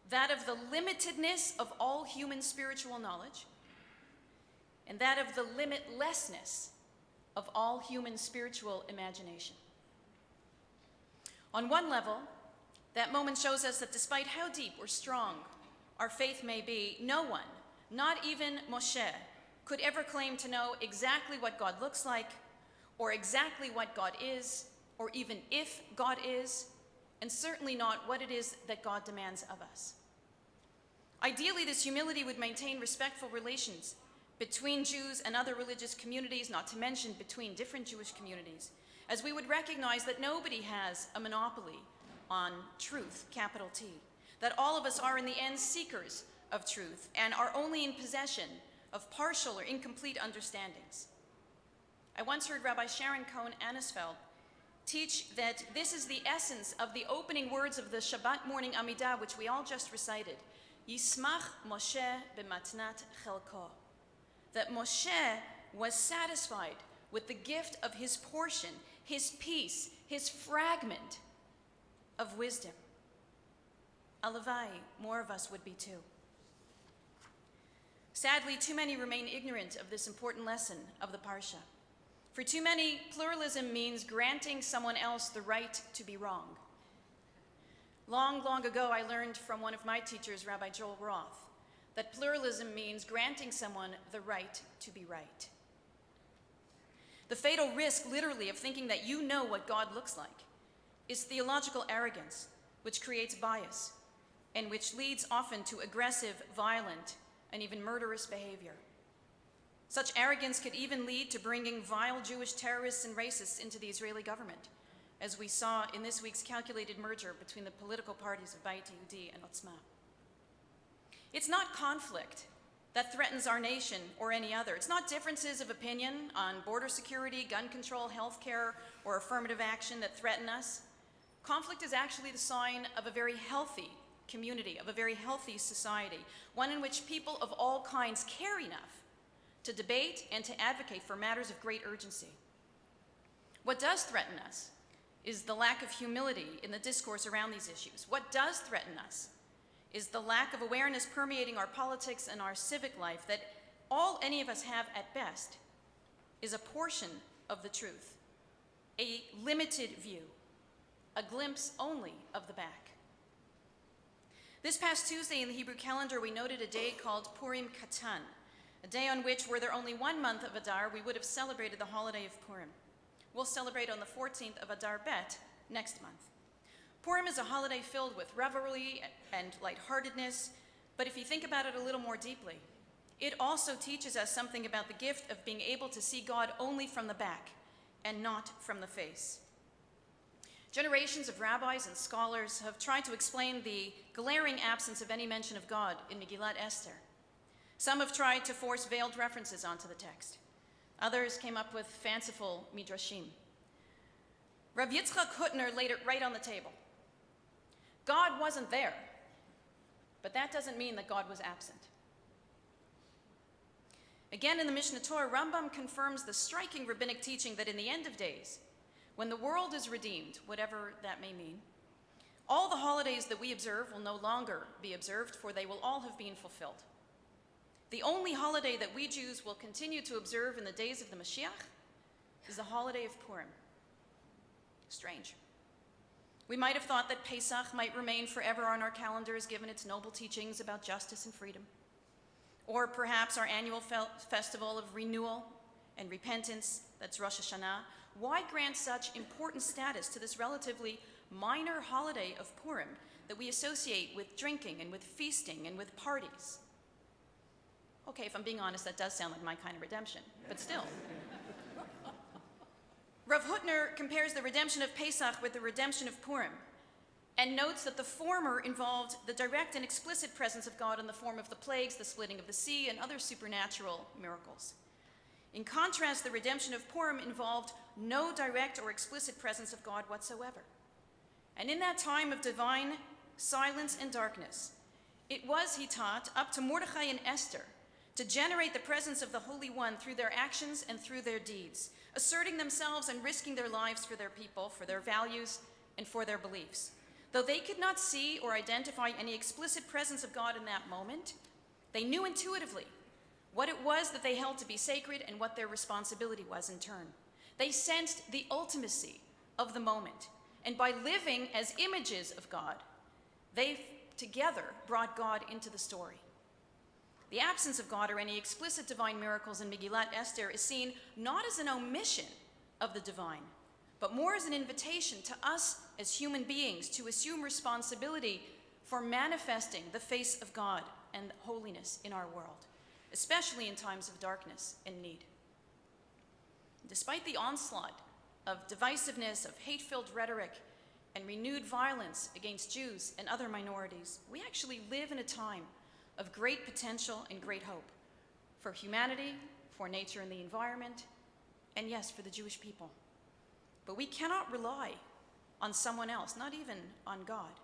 That of the limitedness of all human spiritual knowledge, and that of the limitlessness of all human spiritual imagination. On one level, that moment shows us that despite how deep or strong our faith may be, no one, not even Moshe, could ever claim to know exactly what God looks like, or exactly what God is, or even if God is, and certainly not what it is that God demands of us. Ideally, this humility would maintain respectful relations between Jews and other religious communities, not to mention between different Jewish communities, as we would recognize that nobody has a monopoly on truth, capital T, that all of us are in the end seekers of truth and are only in possession of partial or incomplete understandings. I once heard Rabbi Sharon Cohen-Anisfeld teach that this is the essence of the opening words of the Shabbat morning Amidah, which we all just recited. Yismach Moshe b'matnat chelko. That Moshe was satisfied with the gift of his portion, his piece, his fragment of wisdom. Alavai, more of us would be too. Sadly, too many remain ignorant of this important lesson of the Parsha. For too many, pluralism means granting someone else the right to be wrong. Long, long ago, I learned from one of my teachers, Rabbi Joel Roth, that pluralism means granting someone the right to be right. The fatal risk, literally, of thinking that you know what God looks like is theological arrogance, which creates bias, and which leads often to aggressive, violent, and even murderous behavior. Such arrogance could even lead to bringing vile Jewish terrorists and racists into the Israeli government, as we saw in this week's calculated merger between the political parties of Bayit Yehudi and Otzma. It's not conflict that threatens our nation or any other. It's not differences of opinion on border security, gun control, healthcare, or affirmative action that threaten us. Conflict is actually the sign of a very healthy community, of a very healthy society, one in which people of all kinds care enough to debate and to advocate for matters of great urgency. What does threaten us is the lack of humility in the discourse around these issues. What does threaten us is the lack of awareness permeating our politics and our civic life that all any of us have at best is a portion of the truth, a limited view, a glimpse only of the back. This past Tuesday in the Hebrew calendar, we noted a day called Purim Katan, a day on which, were there only 1 month of Adar, we would have celebrated the holiday of Purim. We'll celebrate on the 14th of Adar Bet next month. Purim is a holiday filled with revelry and lightheartedness, but if you think about it a little more deeply, it also teaches us something about the gift of being able to see God only from the back and not from the face. Generations of rabbis and scholars have tried to explain the glaring absence of any mention of God in Megillat Esther. Some have tried to force veiled references onto the text. Others came up with fanciful midrashim. Rav Yitzchak Hutner laid it right on the table. God wasn't there, but that doesn't mean that God was absent. Again, in the Mishnah Torah, Rambam confirms the striking rabbinic teaching that in the end of days, when the world is redeemed, whatever that may mean, all the holidays that we observe will no longer be observed, for they will all have been fulfilled. The only holiday that we Jews will continue to observe in the days of the Mashiach is the holiday of Purim. Strange. We might have thought that Pesach might remain forever on our calendars given its noble teachings about justice and freedom. Or perhaps our annual festival of renewal and repentance, that's Rosh Hashanah. Why grant such important status to this relatively minor holiday of Purim that we associate with drinking and with feasting and with parties? Okay, if I'm being honest, that does sound like my kind of redemption, but still. Rav Hutner compares the redemption of Pesach with the redemption of Purim and notes that the former involved the direct and explicit presence of God in the form of the plagues, the splitting of the sea, and other supernatural miracles. In contrast, the redemption of Purim involved no direct or explicit presence of God whatsoever. And in that time of divine silence and darkness, it was, he taught, up to Mordechai and Esther to generate the presence of the Holy One through their actions and through their deeds, asserting themselves and risking their lives for their people, for their values, and for their beliefs. Though they could not see or identify any explicit presence of God in that moment, they knew intuitively what it was that they held to be sacred and what their responsibility was in turn. They sensed the ultimacy of the moment, and by living as images of God, they together brought God into the story. The absence of God or any explicit divine miracles in Megillat Esther is seen not as an omission of the divine, but more as an invitation to us as human beings to assume responsibility for manifesting the face of God and holiness in our world, especially in times of darkness and need. Despite the onslaught of divisiveness, of hate-filled rhetoric, and renewed violence against Jews and other minorities, we actually live in a time of great potential and great hope for humanity, for nature and the environment, and yes, for the Jewish people. But we cannot rely on someone else, not even on God,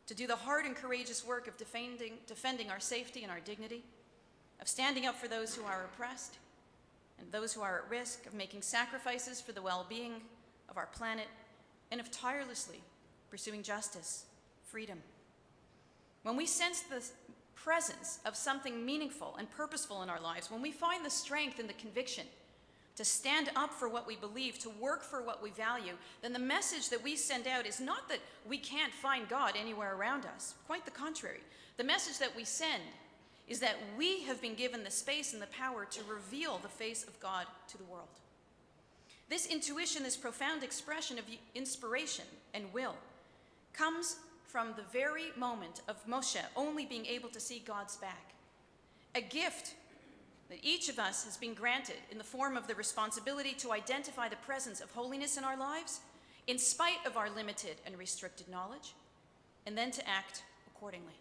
to do the hard and courageous work of defending our safety and our dignity, of standing up for those who are oppressed and those who are at risk, of making sacrifices for the well-being of our planet, and of tirelessly pursuing justice, freedom. When we sense the presence of something meaningful and purposeful in our lives, when we find the strength and the conviction to stand up for what we believe, to work for what we value, then the message that we send out is not that we can't find God anywhere around us. Quite the contrary. The message that we send is that we have been given the space and the power to reveal the face of God to the world. This intuition, this profound expression of inspiration and will, comes from the very moment of Moshe only being able to see God's back. A gift that each of us has been granted in the form of the responsibility to identify the presence of holiness in our lives, in spite of our limited and restricted knowledge, and then to act accordingly.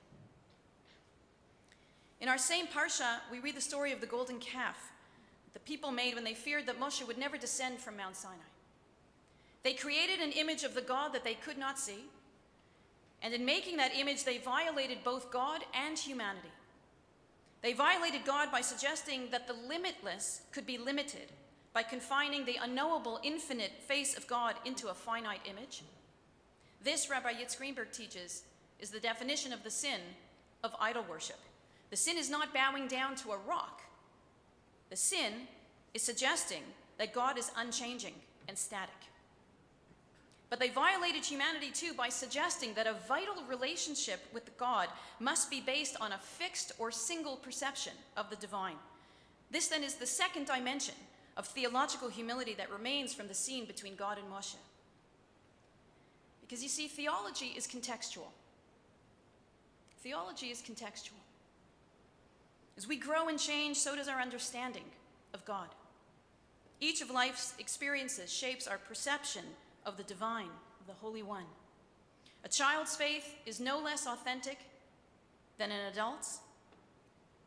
In our same parsha, we read the story of the golden calf that the people made when they feared that Moshe would never descend from Mount Sinai. They created an image of the God that they could not see, And in making that image, they violated both God and humanity. They violated God by suggesting that the limitless could be limited by confining the unknowable, infinite face of God into a finite image. This, Rabbi Yitzhak Greenberg teaches, is the definition of the sin of idol worship. The sin is not bowing down to a rock. The sin is suggesting that God is unchanging and static. But they violated humanity too by suggesting that a vital relationship with God must be based on a fixed or single perception of the divine. This then is the second dimension of theological humility that remains from the scene between God and Moshe. Because you see, theology is contextual. Theology is contextual. As we grow and change, so does our understanding of God. Each of life's experiences shapes our perception of the divine, of the Holy One. A child's faith is no less authentic than an adult's.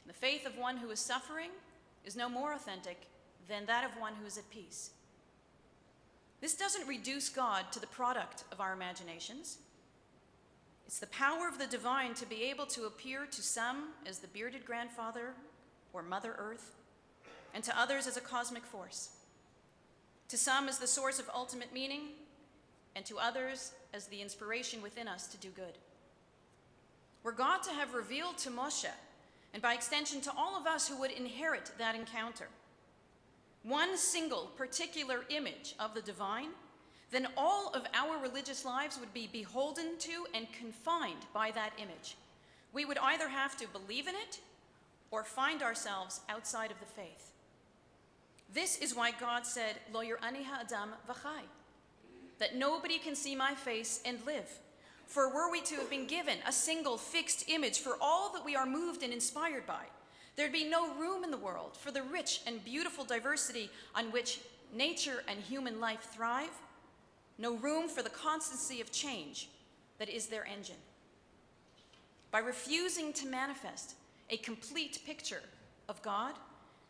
The faith of one who is suffering is no more authentic than that of one who is at peace. This doesn't reduce God to the product of our imaginations. It's the power of the divine to be able to appear to some as the bearded grandfather or Mother Earth, and to others as a cosmic force. To some as the source of ultimate meaning, and to others as the inspiration within us to do good. Were God to have revealed to Moshe, and by extension to all of us who would inherit that encounter, one single particular image of the divine, then all of our religious lives would be beholden to and confined by that image. We would either have to believe in it or find ourselves outside of the faith. This is why God said, Lo yir'ani ha'adam v'chai, that nobody can see my face and live. For were we to have been given a single fixed image for all that we are moved and inspired by, there'd be no room in the world for the rich and beautiful diversity on which nature and human life thrive, no room for the constancy of change that is their engine. By refusing to manifest a complete picture of God,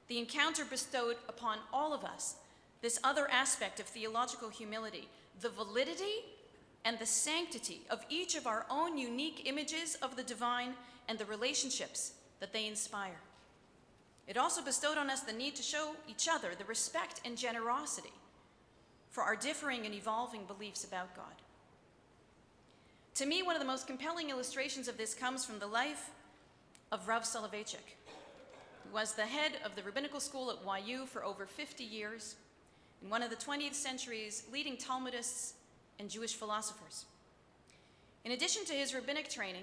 the encounter bestowed upon all of us this other aspect of theological humility, the validity and the sanctity of each of our own unique images of the divine and the relationships that they inspire. It also bestowed on us the need to show each other the respect and generosity for our differing and evolving beliefs about God. To me, one of the most compelling illustrations of this comes from the life of Rav Soloveitchik, who was the head of the rabbinical school at YU for over 50 years, and one of the 20th century's leading Talmudists and Jewish philosophers. In addition to his rabbinic training,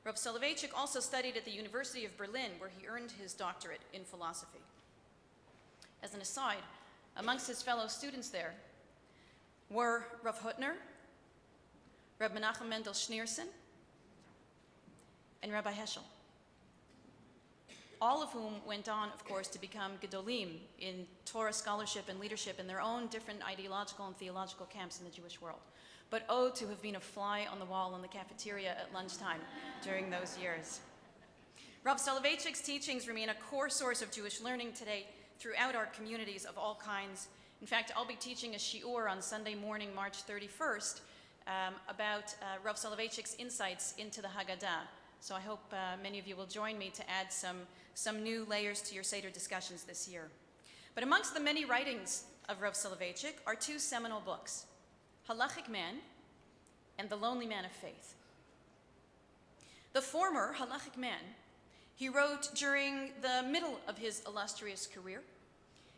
Rav Soloveitchik also studied at the University of Berlin, where he earned his doctorate in philosophy. As an aside, amongst his fellow students there were Rav Hutner, Reb Menachem Mendel Schneerson, and Rabbi Heschel, all of whom went on, of course, to become Gedolim in Torah scholarship and leadership in their own different ideological and theological camps in the Jewish world, but to have been a fly on the wall in the cafeteria at lunchtime during those years. Rav Soloveitchik's teachings remain a core source of Jewish learning today throughout our communities of all kinds. In fact, I'll be teaching a shiur on Sunday morning, March 31st, about Rav Soloveitchik's insights into the Haggadah. So I hope many of you will join me to add some new layers to your Seder discussions this year. But amongst the many writings of Rav Soloveitchik are two seminal books, Halachic Man and The Lonely Man of Faith. The former, Halachic Man, he wrote during the middle of his illustrious career,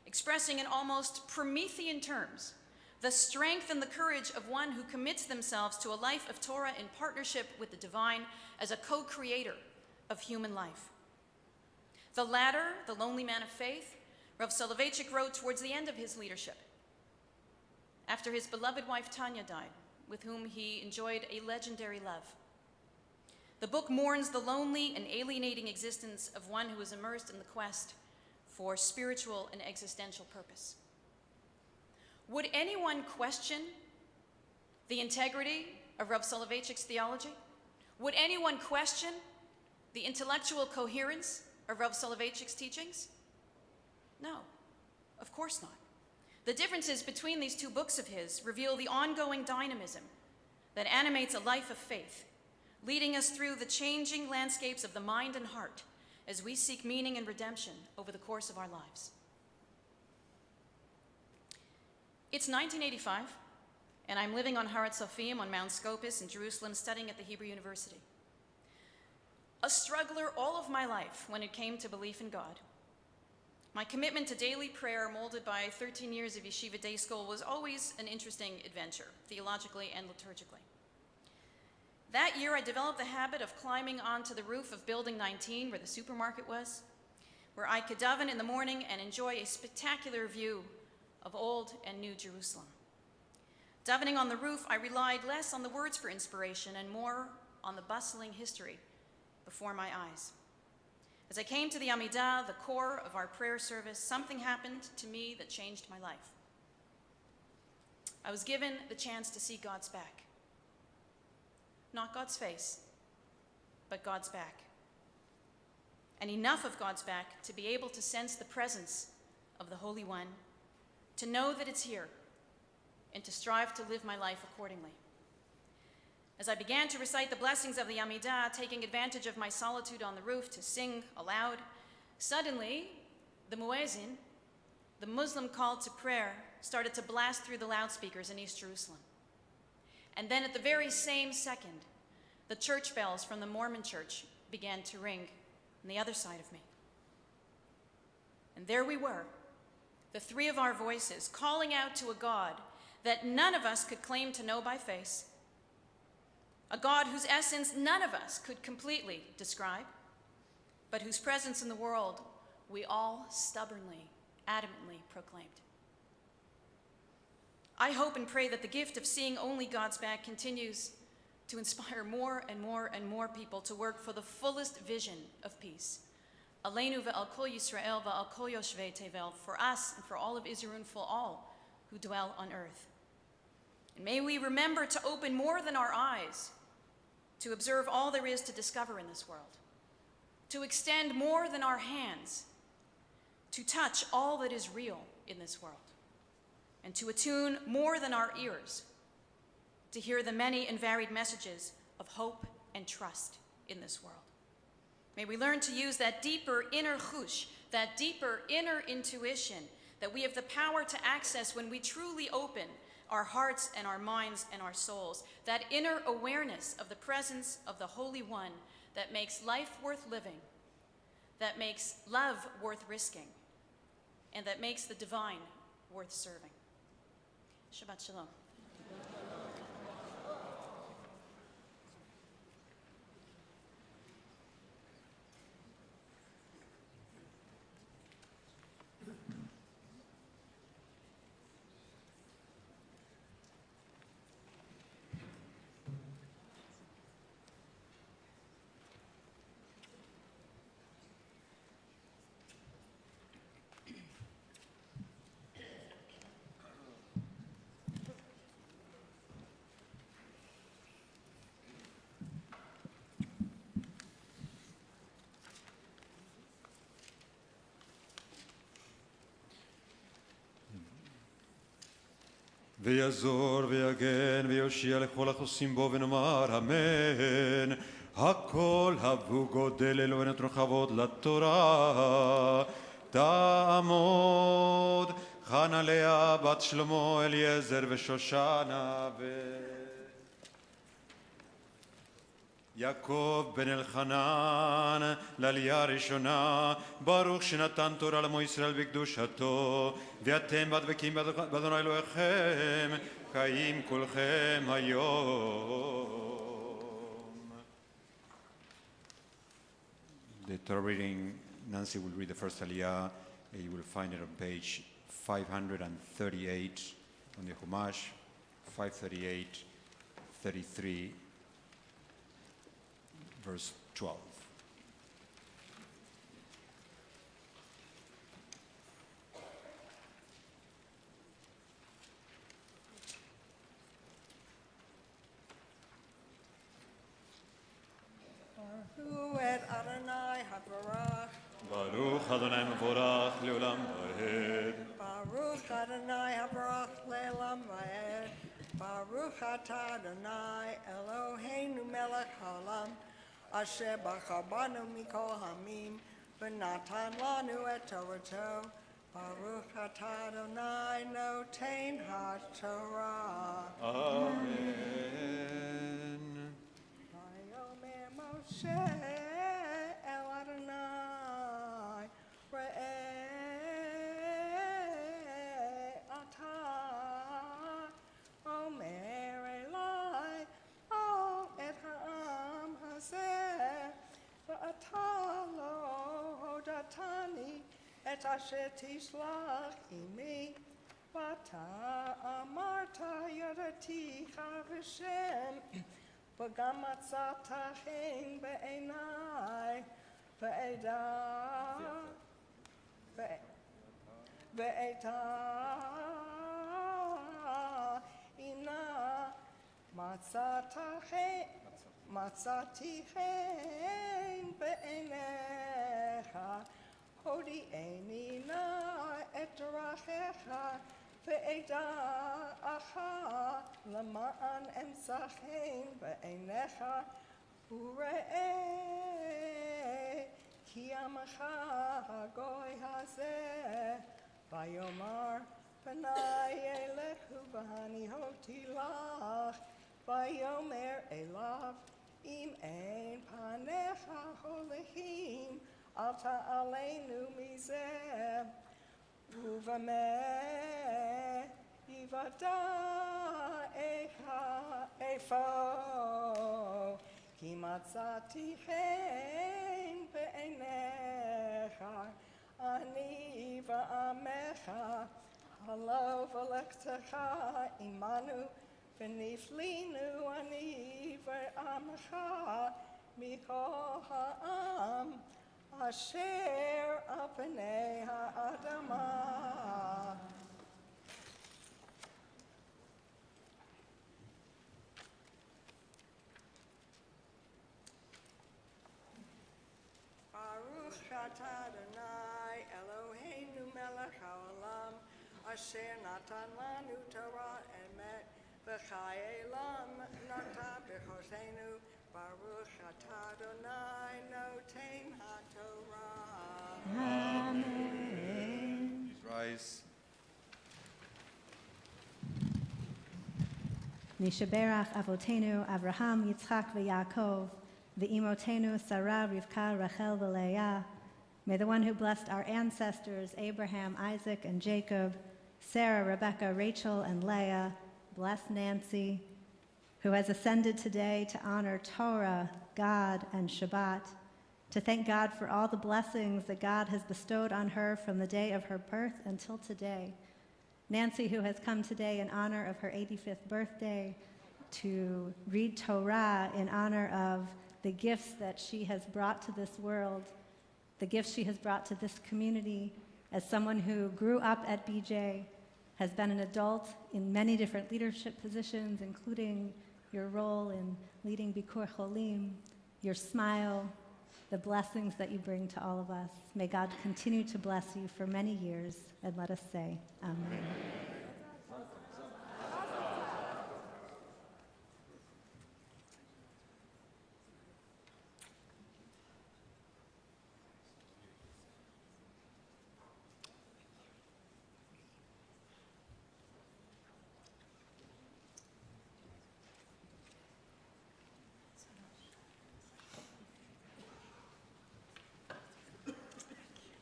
expressing in almost Promethean terms the strength and the courage of one who commits themselves to a life of Torah in partnership with the divine as a co-creator of human life. The latter, The Lonely Man of Faith, Rav Soloveitchik wrote towards the end of his leadership, after his beloved wife Tanya died, with whom he enjoyed a legendary love. The book mourns the lonely and alienating existence of one who is immersed in the quest for spiritual and existential purpose. Would anyone question the integrity of Rav Soloveitchik's theology? Would anyone question the intellectual coherence of Rav Soloveitchik's teachings? No, of course not. The differences between these two books of his reveal the ongoing dynamism that animates a life of faith leading us through the changing landscapes of the mind and heart as we seek meaning and redemption over the course of our lives. It's 1985, and I'm living on Harat Sofim on Mount Scopus in Jerusalem, studying at the Hebrew University. A struggler all of my life when it came to belief in God, my commitment to daily prayer, molded by 13 years of yeshiva day school, was always an interesting adventure, theologically and liturgically. That year, I developed the habit of climbing onto the roof of Building 19, where the supermarket was, where I could daven in the morning and enjoy a spectacular view of Old and New Jerusalem. Davening on the roof, I relied less on the words for inspiration and more on the bustling history before my eyes. As I came to the Amidah, the core of our prayer service, something happened to me that changed my life. I was given the chance to see God's back. Not God's face, but God's back. And enough of God's back to be able to sense the presence of the Holy One, to know that it's here, and to strive to live my life accordingly. As I began to recite the blessings of the Amidah, taking advantage of my solitude on the roof to sing aloud, suddenly the muezzin, the Muslim call to prayer, started to blast through the loudspeakers in East Jerusalem. And then at the very same second, the church bells from the Mormon church began to ring on the other side of me. And there we were, the three of our voices, calling out to a God that none of us could claim to know by face, a God whose essence none of us could completely describe, but whose presence in the world we all stubbornly, adamantly proclaimed. I hope and pray that the gift of seeing only God's back continues to inspire more and more and more people to work for the fullest vision of peace. Aleinu ve'al kol Yisrael ve'al kol yoshvei tevel, for us and for all of Israel and for all who dwell on earth. And may we remember to open more than our eyes to observe all there is to discover in this world, to extend more than our hands to touch all that is real in this world, and to attune more than our ears to hear the many and varied messages of hope and trust in this world. May we learn to use that deeper inner chush, that deeper inner intuition that we have the power to access when we truly open our hearts and our minds and our souls, that inner awareness of the presence of the Holy One that makes life worth living, that makes love worth risking, and that makes the divine worth serving. Shabbat Shalom. ויעזור ויגן ויושיע לכל החוסים בו ונאמר אמן. הכל הבו גודל אלוהינו את רחבות לתורה. תעמוד חנה לאה בת שלמה אליעזר ושושנה יעקב בן אלחנן לעלייה הראשונה, ברוך שנתן תורה לעמו ישראל בקדושתו, ואתם הדבקים באדוני אלוהיכם, חיים כולכם היום. The Torah reading, Nancy will read the first aliyah. You will find it on page 538 on the Chumash, 538, 33, verse 12. Baruch et Adonai habarach. Baruch Adonai mevorach leolam vaed. Baruch Adonai habarach le'olam va'ed. Baruch atah Adonai Eloheinu melech haolam, asher bachar banu mikol hamim, v'natan lanu et Torato. Baruch atah Adonai noten haTorah. Amen. Vayomer Moshe el Adonai, re'eh atah omer elai al et ha'am hazeh, v'atah lo hodatani et asher tishlach imi, v'ata amarta yadaticha v'shem, וגם מצאת חן בעיניי, ואתה הנה מצאתי חן בעיניך, הודיעני נא את דרכיך, ואדעך למען אמצא חן בעיניך, וראה כי עמך הגוי הזה, ויאמר פני אליך והניחותי לך, ויאמר אליו אם אין פניך הולכים אל תעלנו מזה, ובמה יוודעך איפה, כי מצאתי חן בעיניך, אני ועמך, הלא ולכתך עמנו, ונפלינו אני ועמך מכל העם, אשר על פני האדמה. ברוך אתה אדוני אלוהינו מלך העולם, אשר נתן לנו תורה אמת וחיי עולם נטע בחושנו. ברוך אתה אדוני נותן התורה. Please rise. Nishaberach Avotenu Avraham, Yitzchak v'Yaakov, v'imotenu Sarah, Rivka, Rachel v'Leah. May the one who blessed our ancestors, Abraham, Isaac, and Jacob, Sarah, Rebecca, Rachel, and Leah, bless Nancy, who has ascended today to honor Torah, God, and Shabbat, to thank God for all the blessings that God has bestowed on her from the day of her birth until today. Nancy, who has come today in honor of her 85th birthday, to read Torah in honor of the gifts that she has brought to this world, the gifts she has brought to this community, as someone who grew up at BJ, has been an adult in many different leadership positions, including your role in leading Bikur Cholim, your smile, the blessings that you bring to all of us. May God continue to bless you for many years, and let us say, Amen.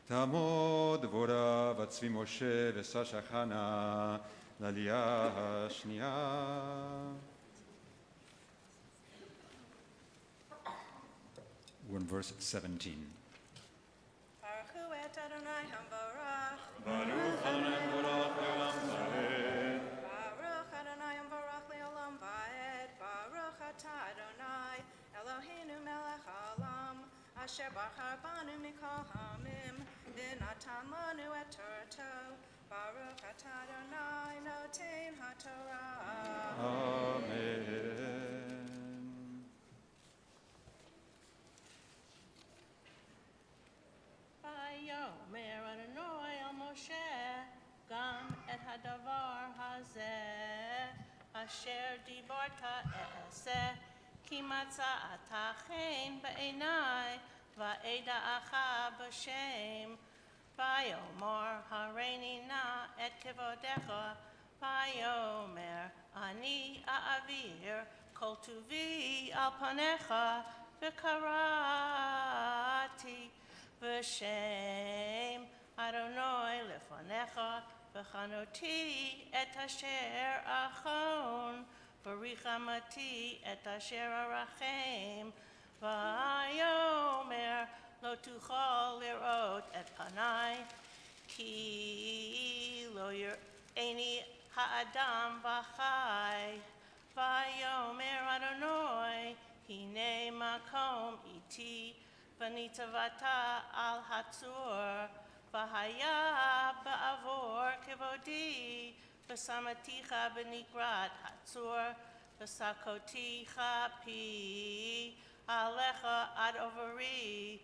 תעמוד דבורה וצבי משה וסשה חנה לעלייה השנייה. We're in verse 17. ברכו את אדוני המבורך. ברוך אדוני המבורך לעולם ועד. ברוך אדוני המבורך לעולם ועד. ברוך אתה אדוני אלוהינו מלך העולם, אשר בחר בנו מכל העמים, ונתן לנו את תורתו. ברוך אתה אדוני נותן התורה. אמן. ויאמר אדוני אל משה גם את הדבר הזה, אשר אשר דיברת אעשה, כי מצאת חן בעיני, ואדעך בשם. ויאמר הריני נא את כבודך, ויאמר אני אעביר כל טובי על פניך, וקראתי בשם אדוני לפניך, וחנותי את אשר אחון, בריחמתי את אשר ארחם. ויאמר לא תוכל לראות את פניי, כי לא יראני האדם וחי. ויאמר אדוני הנה מקום איתי, וניצבת על הצור, והיה בעבור כבודי, ושמתיך בנקרת הצור, וסקותיך פי עליך עד עוברי,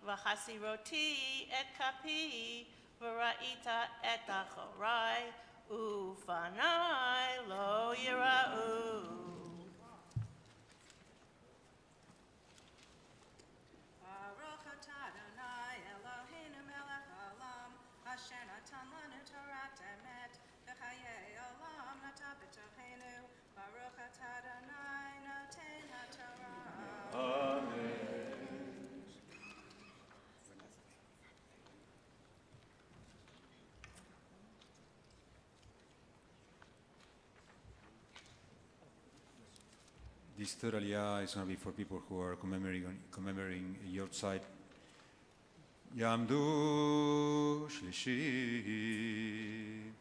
וחסירותי את כפי, וראית את אחורי, ופני לא יראו. Baruch atah Adonai Eloheinu melech haolam, asher natan lanu torat emet, v'chayei olam nata b'tochenu. Baruch atah Adonai noten haTorah. Amen. This third aliyah is going to be for people who are commemorating Yortzeit Yamdu Shlishi.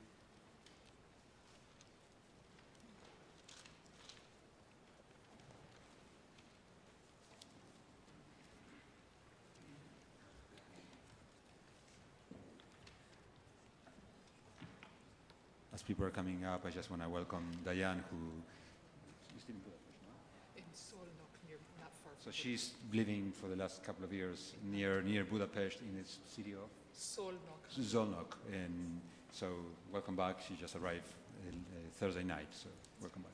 As people are coming up, I just want to welcome Diane, who so she's living for the last couple of years near Budapest in the city of Zolnok, and so welcome back. She just arrived Thursday night, so welcome back.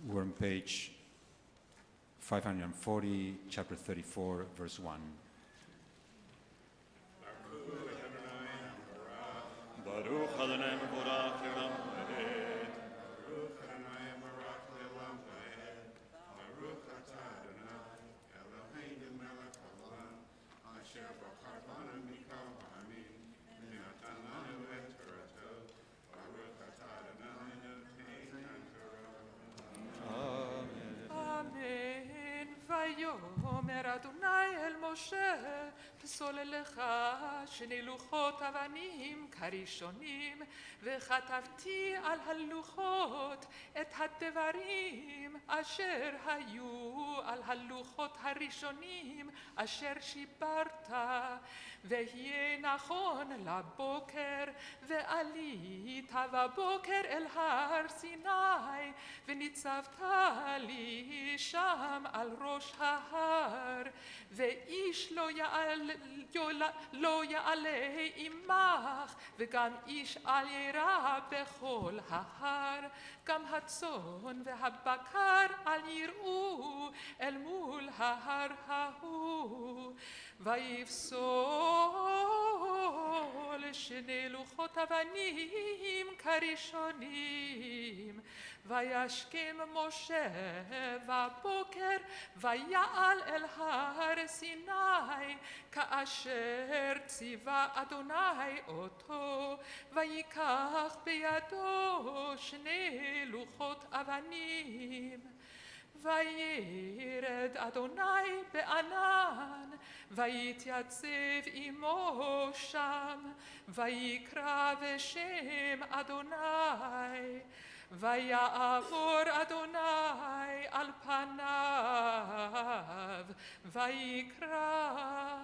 We're on page 540, chapter 34, verse 1. Baruch Adonai Mevorach Le'olam Va'ed. Baruch Adonai Mevorach Le'olam Va'ed. Baruch atah Adonai Eloheinu melech haolam, asher bachar banu mikol ha'amim, v'natan lanu et torato. Baruch atah Adonai noten haTorah. Amen. ויאמר אדוני אל משה, פסול לך שני לוחות אבנים כראשונים, וכתבתי על הלוחות את הדברים אשר היו על הלוחות הראשונים אשר שיברת. ויהיה נכון לבוקר, ועלית בבוקר אל הר סיני, וניצבת לי שם על ראש ההר, ואיש לא יעלה עמך, וגם איש אל ירא בכל ההר, גם הצאן והבקר אל יראו אל מול ההר ההוא. ויפסול שני לוחות אבנים כראשונים, וישכם משה בבוקר, ויעל אל הר סיני, כאשר ציווה אדוני אותו, ויקח בידו שני לוחות אבנים. וירד אדוני בענן, ויתייצב עמו שם, ויקרא בשם אדוני, ויעבור אדוני על פניו, ויקרא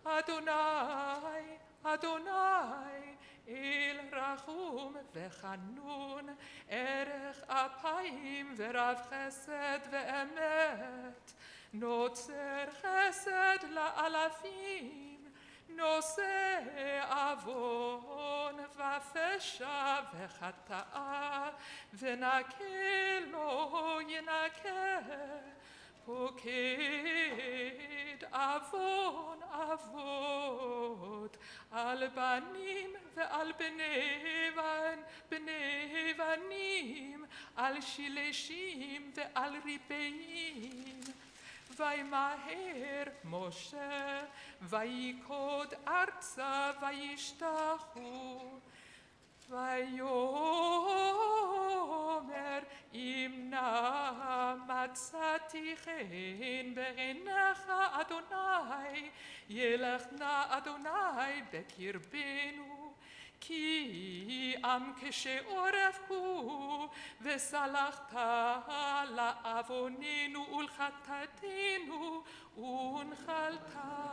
אדוני, אדוני, אל רחום וחנון, ערך אפיים ורב חסד ואמת, נוצר חסד לאלפים, נושא עוון ופשע וחטאה, ונקה לא ינקה, פוקד עוון אבות על בנים ועל בני בנים, על שילשים ועל ריבעים. וימהר משה ויקוד ארצה וישתחו, ויאמר אם נא מצאתי חן בעיניך אדוני, ילך נא אדוני בקרבנו, כי עם כשעורף הוא, וסלחת לעווננו ולחטאתנו ונחלתנו.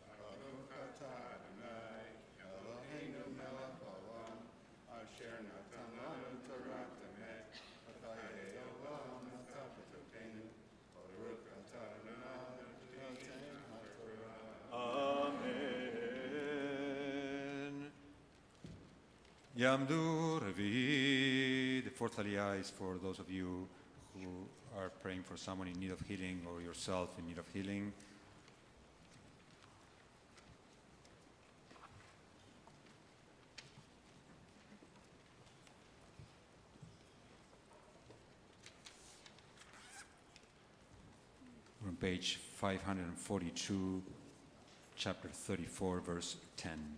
Baruch atah Adonai, Eloheinu melech haolam, asher natan lanu Torat emet, v'chayei olam nata b'tokenu. Baruch atah Adonai, noten haTorah. Amen. Yamdu Revi. The fourth aliyah is for those of you who are praying for someone in need of healing or yourself in need of healing. We're on page 542, chapter 34, verse 10.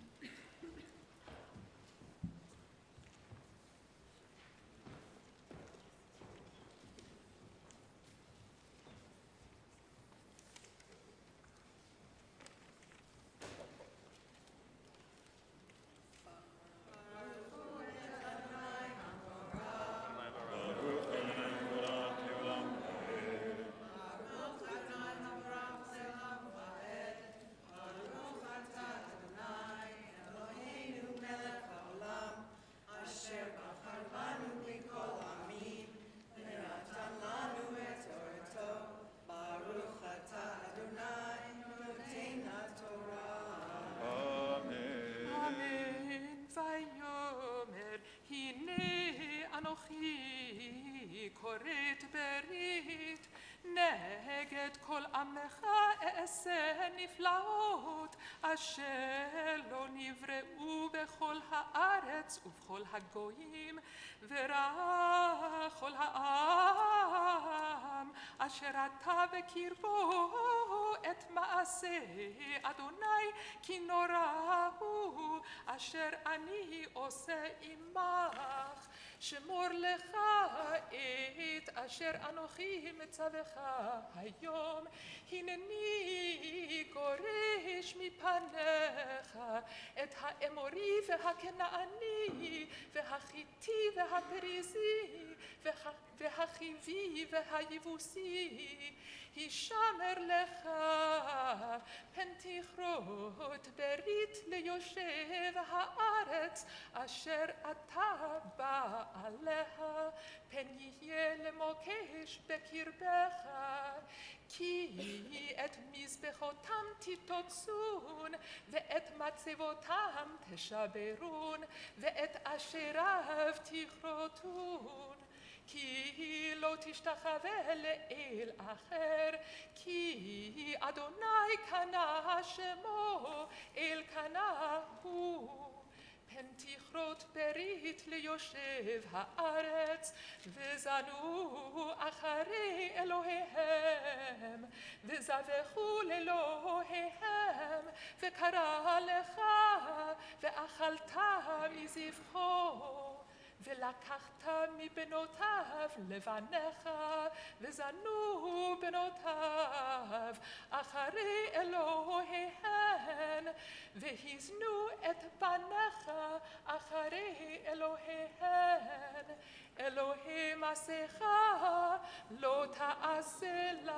כורת ברית, נגד כל עמך אעשה נפלאות, אשר לא נבראו בכל הארץ ובכל הגויים, ורע כל העם, אשר אתה בקרבו את מעשה אדוני, כי נורא הוא אשר אני עושה עמך. שמור לך את אשר אנוכי מצווך היום, הנני גורש מפניך את האמורי והכנעני והחיתי והפריזי והחיבי והיבוסי, הישמר לך פן תכרות ברית ליושב הארץ אשר אתה בא עליה, פן יהיה למוקש בקרבך, כי את מזבחותם תתוצון, ואת מצבותם תשברון, ואת אשריו תכרותון. כי לא תשתחווה לאל אחר, כי אדוני קנה שמו, אל קנה הוא. פן תכרות ברית ליושב הארץ, וזנו אחרי אלוהיהם, וזבחו לאלוהיהם, וקרא לך, ואכלת מזבחו. ולקחת מבנותיו לבניך, וזנו בנותיו אחרי אלוהיהן, והזנו את בניך אחרי אלוהיהן. אלוהי מעשיך לא תעשה לך.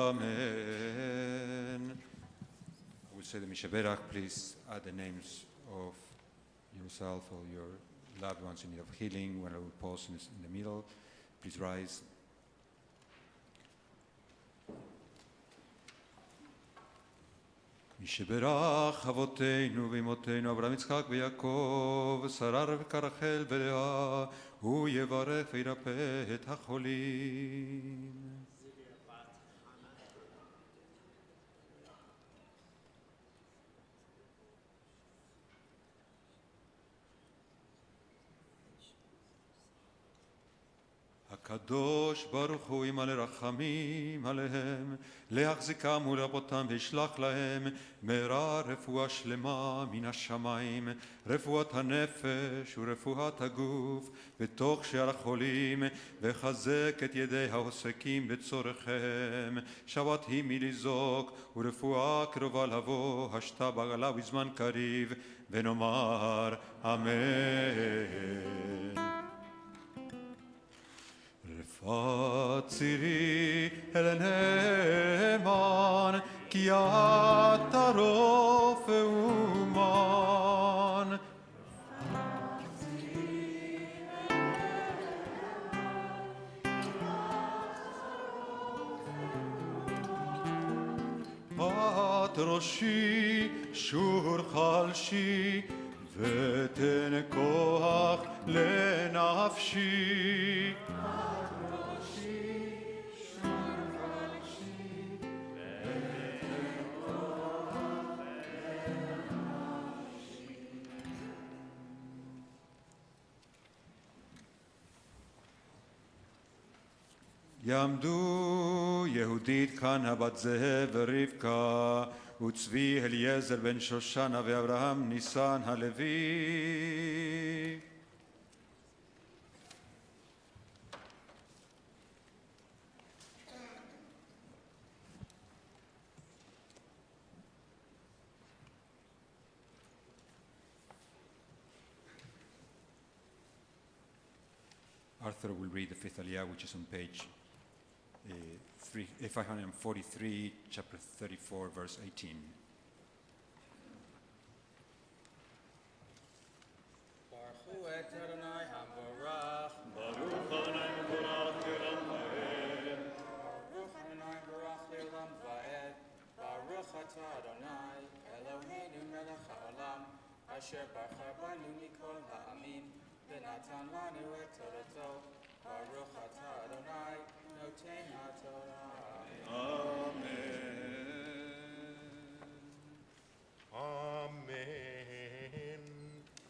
Amen. I will say the Mishaberach. Please add the names of yourself or your loved ones in need of healing. When I will pause in the middle, please rise. משברך אבותינו ואמותינו אברהם יצחק ויעקב שרה רבקה רחל ולאה הוא יברך וירפא את החולים. הקדוש ברוך הוא ימלא רחמים עליהם, להחזיקם ולרפאותם וישלח להם מהרה רפואה שלמה מן השמיים, רפואת הנפש ורפואת הגוף בתוך שאר החולים, וחזק את ידי העוסקים בצורכיהם. שבת היא מלזעוק ורפואה קרובה לבוא, השתה בעגלה בזמן קריב, ונאמר אמן. רפאת צירי אל נאמן, כי אתה רופא אומן. רפאת צירי אל נאמן, כי אתה רופא אומן. פת ראשי שור חלשי, ותן כוח לנפשי. יעמדו יהודית כהנא בת זאב ורבקה וצבי אליעזר בן שושנה ואברהם ניסן הלוי. Arthur will read the fifth Aliyah, which is on page 543, chapter 34, verse 18. Baruch Adonai Hambarach. Baruch Adonai Hambarach Le'olam Va'ed. Baruch Adonai Barach Le'olam Va'ed. Baruch Atah Adonai Eloheinu Melech HaOlam Asher Bachar Banu Mikol Ha'amim V'natan Lanu Et Torato. Baruch Atah Adonai Noten HaTorah. אמן.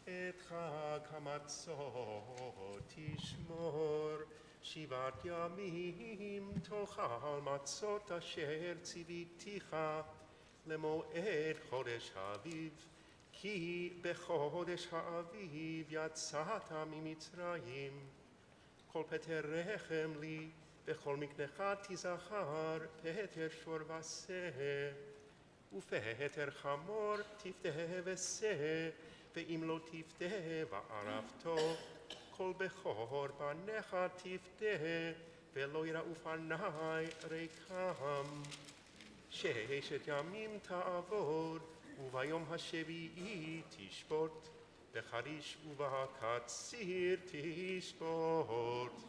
את חג המצות תשמור, 7 ימים תאכל מצות אשר ציוויתיך למועד חודש האביב, כי בחודש האביב יצאת ממצרים. כל פטר רחם לי, בכל מקנך תזכר, פטר שור ושה, ופטר חמור תפתה ושה, ואם לא תפתה וערבתו, כל בכור בניך תפתה, ולא יראו פני ריקם. 6 ימים תעבוד, וביום השביעי תשבות, בחריש ובקציר תשבות.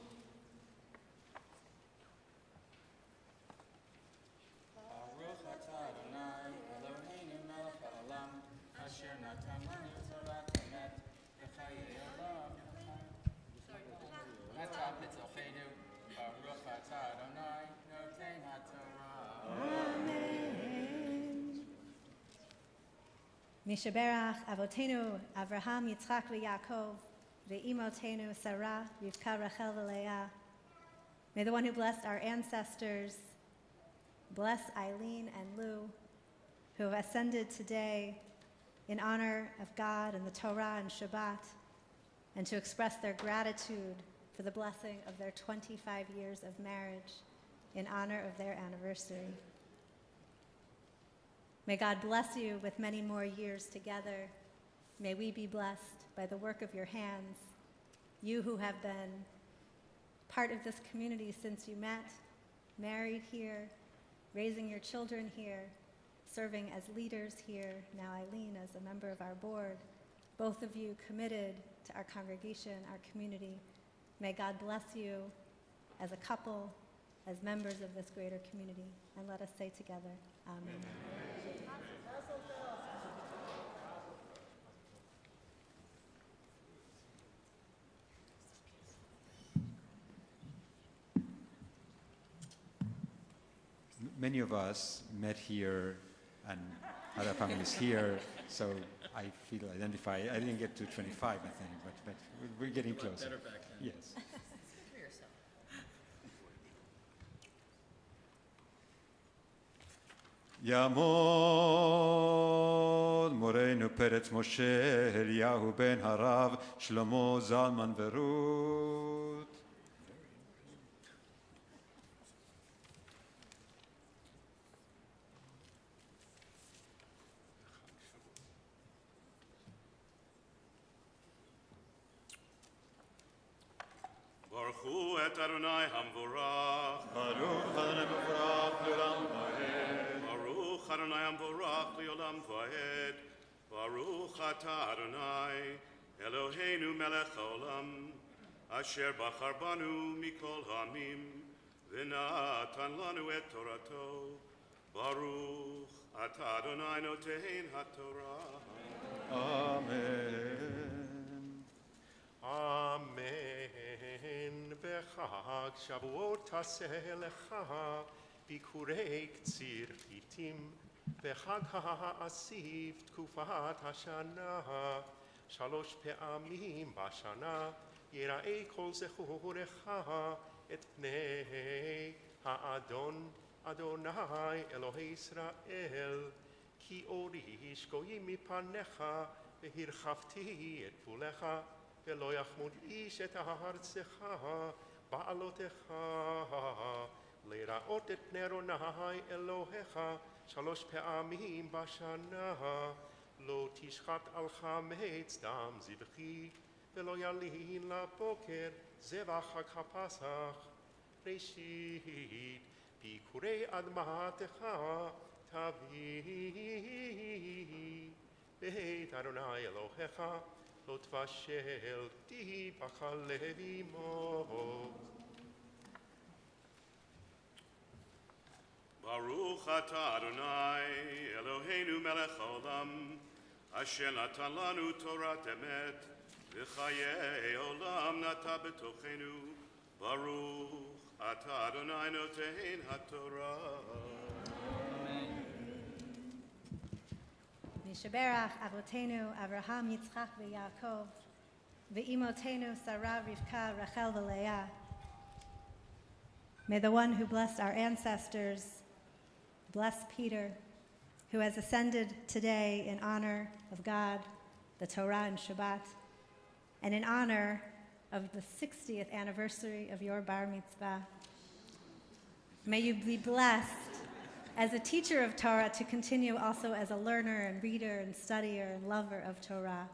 Baruch atah Adonai Eloheinu melech haolam asher natan lanu torat emet v'chayei olam atah b'tochenu. Baruch atah Adonai noten haTorah. משברך אבותינו אברהם, יצחק ויעקב, ואימותינו Sarah, Rivka, Rachel, ולאה. May the one who blessed our ancestors bless Eileen and Lou, who have ascended today in honor of God and the Torah and Shabbat, and to express their gratitude for the blessing of their 25 years of marriage in honor of their anniversary. May God bless you with many more years together. May we be blessed by the work of your hands, you who have been part of this community since you met, married here, raising your children here, serving as leaders here, now Eileen as a member of our board, both of you committed to our congregation, our community. May God bless you as a couple, as members of this greater community. And let us say together, Amen. Many of us met here and other families here, so I feel identified. I didn't get to 25, I think, but we're getting closer. Better back then. Yes. יעמוד מורנו פרץ משה אליהו בן הרב שלמה זלמן ורות. ברכו את אדוני המבורך. ברוך אדוני מבורך לעולם ועד. ברוך אדוני המבורך לעולם ועד. ברוך אתה אדוני אלוהינו מלך העולם אשר בחר בנו מכל העמים ונתן לנו את תורתו. ברוך אתה אדוני נותן התורה. אמן. אמן. בחג שבועות תעשה לך ביקורי קציר חיטים, בחג האסיף תקופת השנה, 3 פעמים בשנה יראה כל זכורך את פני האדון אדוני אלוהי ישראל, כי אוריש גויים מפניך והרחבתי את גבולך, ולא יחמוד איש את ארצך בעלותך, לראות את פני אדוני אלוהיך 3 פעמים בשנה. לא תשחט על חמץ דם זבחי, ולא ילין לבוקר זבח חג הפסח. ראשית ביקורי אדמתך תביא בית אדוני אלוהיך, לא תבשל דיבך לבמות. ברוך אתה אדוני אלוהינו מלך העולם אשר נתן לנו תורת אמת וחיי עולם נטע בתוכנו. ברוך אתה אדוני נותן התורה. משברך אבותינו אברהם, יצחק ויעקב, ואימותינו שרה, רבקה, רחל ולאה. May the one who blessed our ancestors bless Peter, who has ascended today in honor of God, the Torah and Shabbat, and in honor of the 60th anniversary of your bar mitzvah. May you be blessed as a teacher of Torah to continue also as a learner and reader and studier and lover of Torah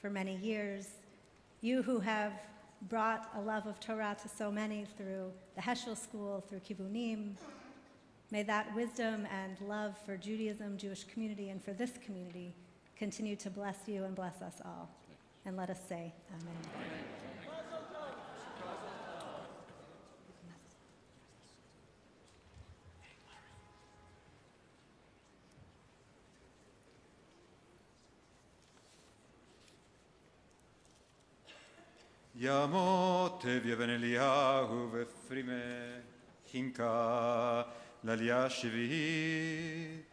for many years. You who have brought a love of Torah to so many through the Heschel School, through Kivunim, may that wisdom and love for Judaism, Jewish community, and for this community continue to bless you and bless us all. And let us say, Amen. ימות אבן אליהו ופרימה חינקה לעלייה שביעית.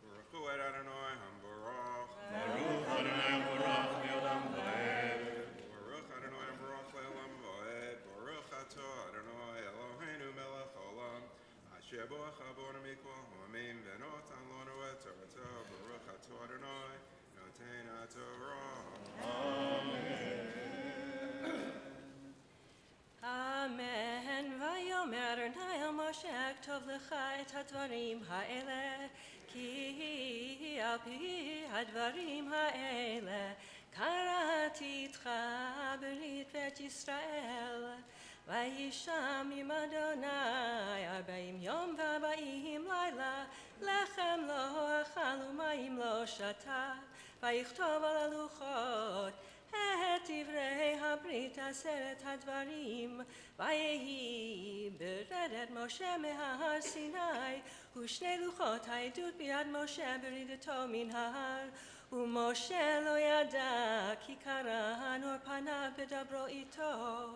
ברכו את אדוני המבורך. ברוך אדוני המבורך לעולם ועד. ברוך אדוני המבורך לעולם ועד. ברוך אתה אדוני אלוהינו מלך העולם אשר ברך בנו מכל העמים ונתן לנו את תורתו. ברוך אתה אדוני נותן התורה. אמן. ויאמר אדוני אל משה כתוב לך את הדברים האלה, כי על פי הדברים האלה קראתי איתך ברית בית ישראל, ויהי שם עם אדוני 40 יום ו40 לילה, לחם לא אכל ומים לא שתה, ויכתוב על הלוחות את דברי הברית 10 הדברים. ויהי ברדת משה מההר סיני, ושני לוחות העדות ביד משה ברדתו מן ההר. ומשה לא ידע כי קרן אור פניו בדברו איתו.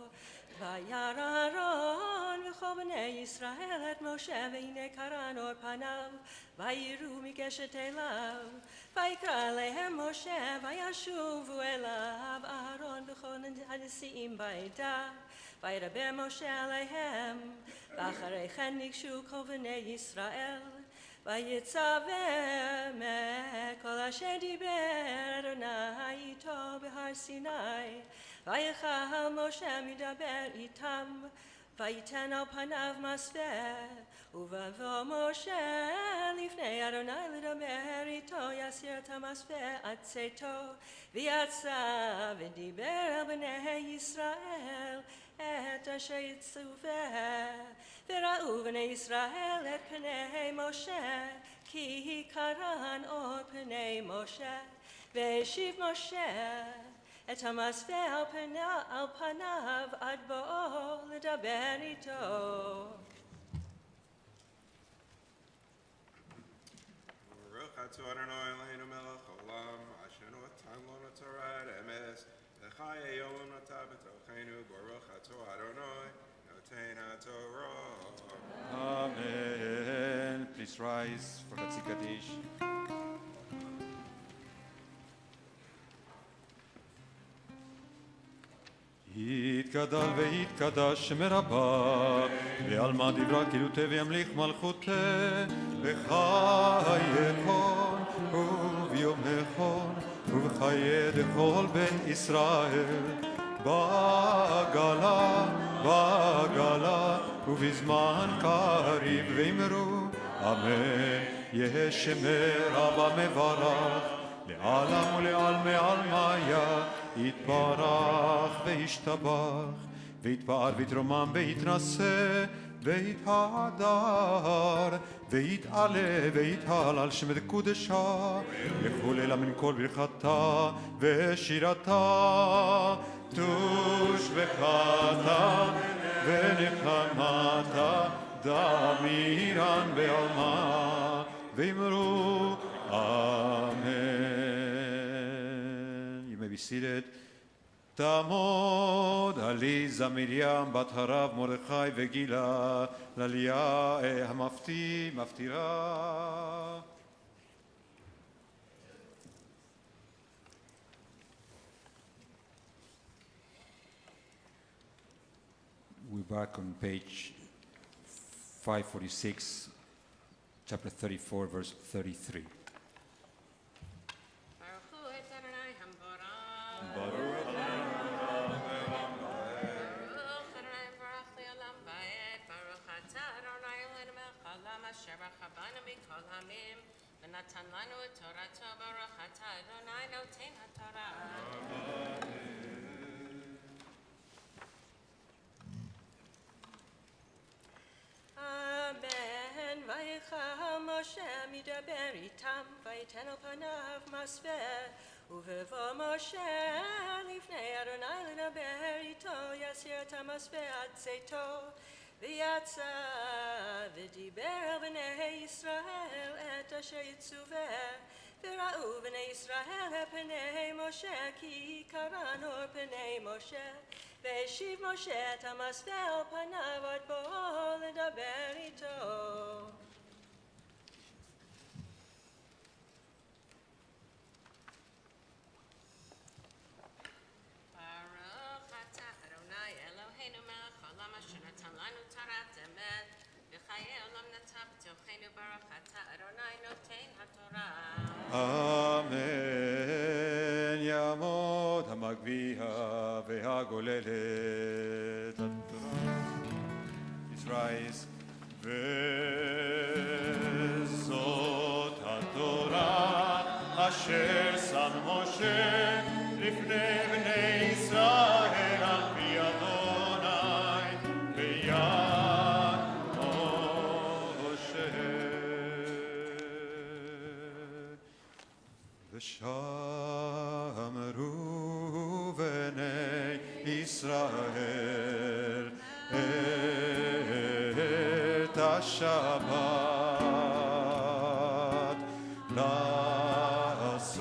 וירא אהרון וכל בני ישראל את משה, והנה קרן אור פניו, ויראו מקשת אליו. ויקרא אליהם משה, וישובו אליו אהרון וכל הנשיאים בעדה, וידבר משה עליהם. ואחרי כן ניגשו כל בני ישראל, ויצווה כל אשר דיבר אדוני איתו בהר סיני. ויחל משה מדבר איתם, ויתן על פניו מסווה. ובבוא משה לפני אדוני לדבר איתו, יסיר את המסווה עד צאתו. ויצא ודיבר אל בני ישראל את אשר יצווה. וראו בני ישראל את פני משה, כי קרן אור פני משה. והשיב משה את המסווה על פניו עד בואו לדבר איתו. ברוך אתה אדוני אלוהינו מלך העולם, אשר נתן לנו תורת אמס, וחיי עולם נטע בתוכנו. ברוך אתה אדוני נותן התורה. Amen. Please rise for the Kaddish. יתגדל ויתקדש שם רבה, בעלמא דברה כילותה וימליך מלכותה, בחייכון וביומכון ובחיי דכל בן ישראל, בעגלה ובזמן קריב, ואמרו אמן. יהא שמי רבה מברך לעלם ולעלמי עלמיה, יתברך וישתבח, ויתפאר ויתרומם ויתנשא ויתהדר, ויתעלה ויתהלל שם קודשה, יחול אלה מן כל ברכתה ושירתה, תושבחתה ונחמתה, דמירן בעלמה, ואמרו Amen. You may be seated. תעמוד עליזה מרים בת הרב מרדכי וגילה לעלייה המפטירה. We're back on page 546, chapter 34, verse 33. ונתן לנו את תורתו, ברוך אתה אדוני נותן התורה. אמן. ויחל משה מדבר איתם, ויתן על פניו מסווה. ובבוא משה לפני אדוני לדבר איתו, יסיר את המסווה עד צאתו. ויצא ודיבר אל בני ישראל את אשר יצווה. וראו בני ישראל את פני משה, כי קרן אור פני משה. והשיב משה את המסווה על פניו עד בואו לדבר איתו. אמן. יעמוד המגביה והגוללת התורה. Please rise. וזאת התורה אשר שם משה לפני בני ישראל על פי אדוני, ושמרו בני ישראל את השבת לעשות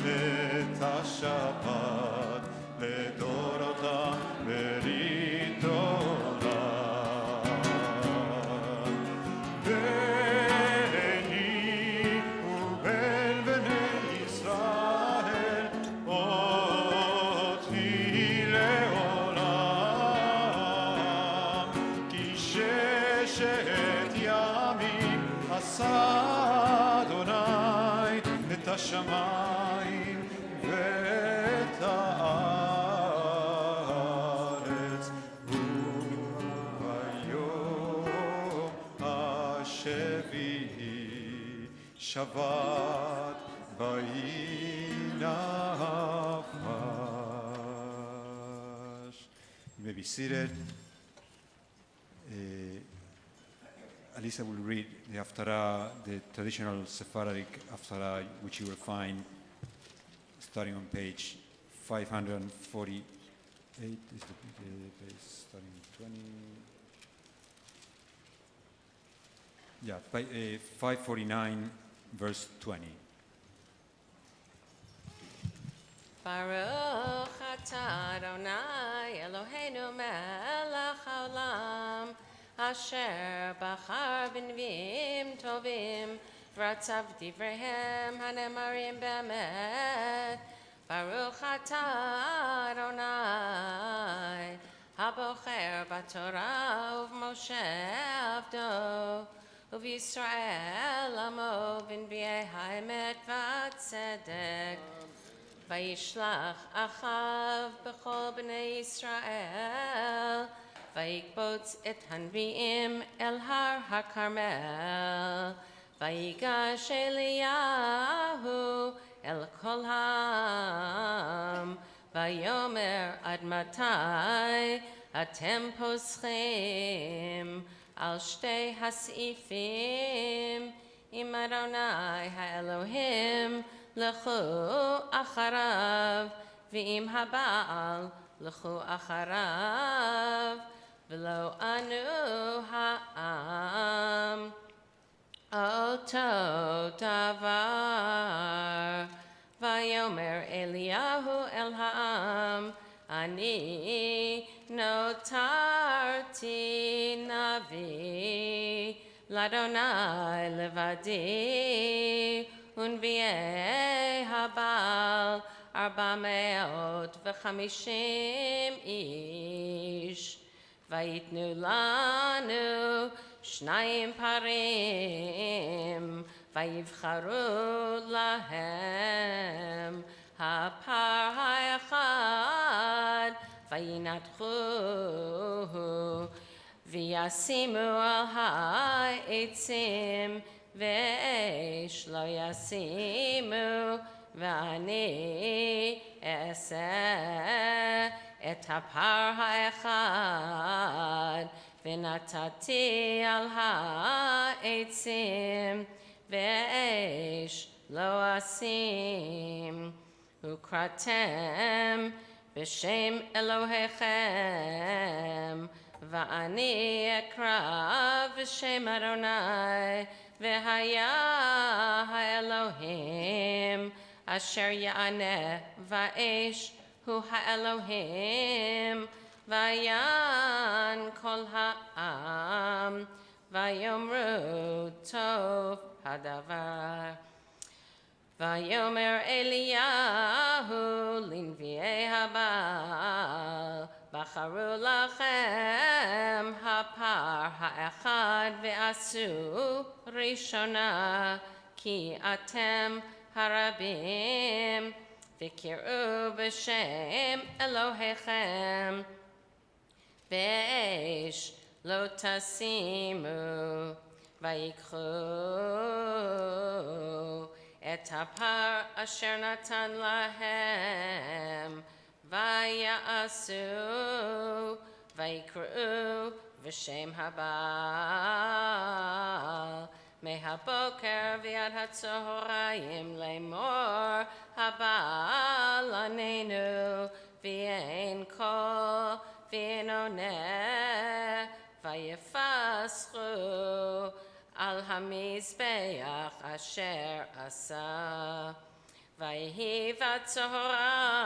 את השבת לדורותם ברית עולם. ביני ובין בני ישראל אותי לעולם, כי ששת ימים עשה אדוני את השמיים ואת הארץ, וביום השביעי שבת וינפש. You may be seated. Alisa will read the Haftarah, the traditional Sephardic Haftarah, which you will find starting on page 548. Is the page starting 20? Yeah, 549, verse 20. Baruch atah Adonai Eloheinu melech haolam, asher bachar b'nviim tovim, v'ratzav divrehem hanemarim be'emet. Baruch atah Adonai, habocher b'torah u'v'Moshe avdo, u'v'Yisrael amo v'nvi'ei ha'emet v'atzedek. Vayishlach achav b'chol b'nei Yisrael, vayikbotz et hanvi'im el har hakarmel, vayigash Eliyahu el kol ha'am, vayomer ad matai atem poschim al shtei hasifim im Adonai ha'Elohim לכו אחריו, ואם הבעל לכו אחריו, ולא ענו העם אותו דבר. ויאמר אליהו אל העם, אני נותרתי נביא לאדוני לבדי, ונביאי הבעל 450 איש, ויתנו לנו 2 פרים, ויבחרו להם הפר האחד, וינתחוהו, וישימו על העצים, ואש לא ישימו, ואני אעשה את הפר האחד, ונתתי על העצים, ואש לא אשים. וקראתם בשם אלוהיכם, ואני אקרא בשם אדוני, והיה האלוהים אשר יענה, ואש הוא האלוהים, ויען כל העם, ויאמרו טוב הדבר. ויאמר אליהו לנביאי הבעל, בחרו לכם הפר האחד ועשו ראשונה, כי אתם הרבים, וקראו בשם אלוהיכם, באש לא תשימו, ויקחו את הפר אשר נתן להם, ויעשו, ויקראו בשם הבעל, מהבוקר ועד הצהריים לאמור הבא עלינו ואין קול ואין עונה ויפסחו על המזבח אשר עשה ויהי בצהריים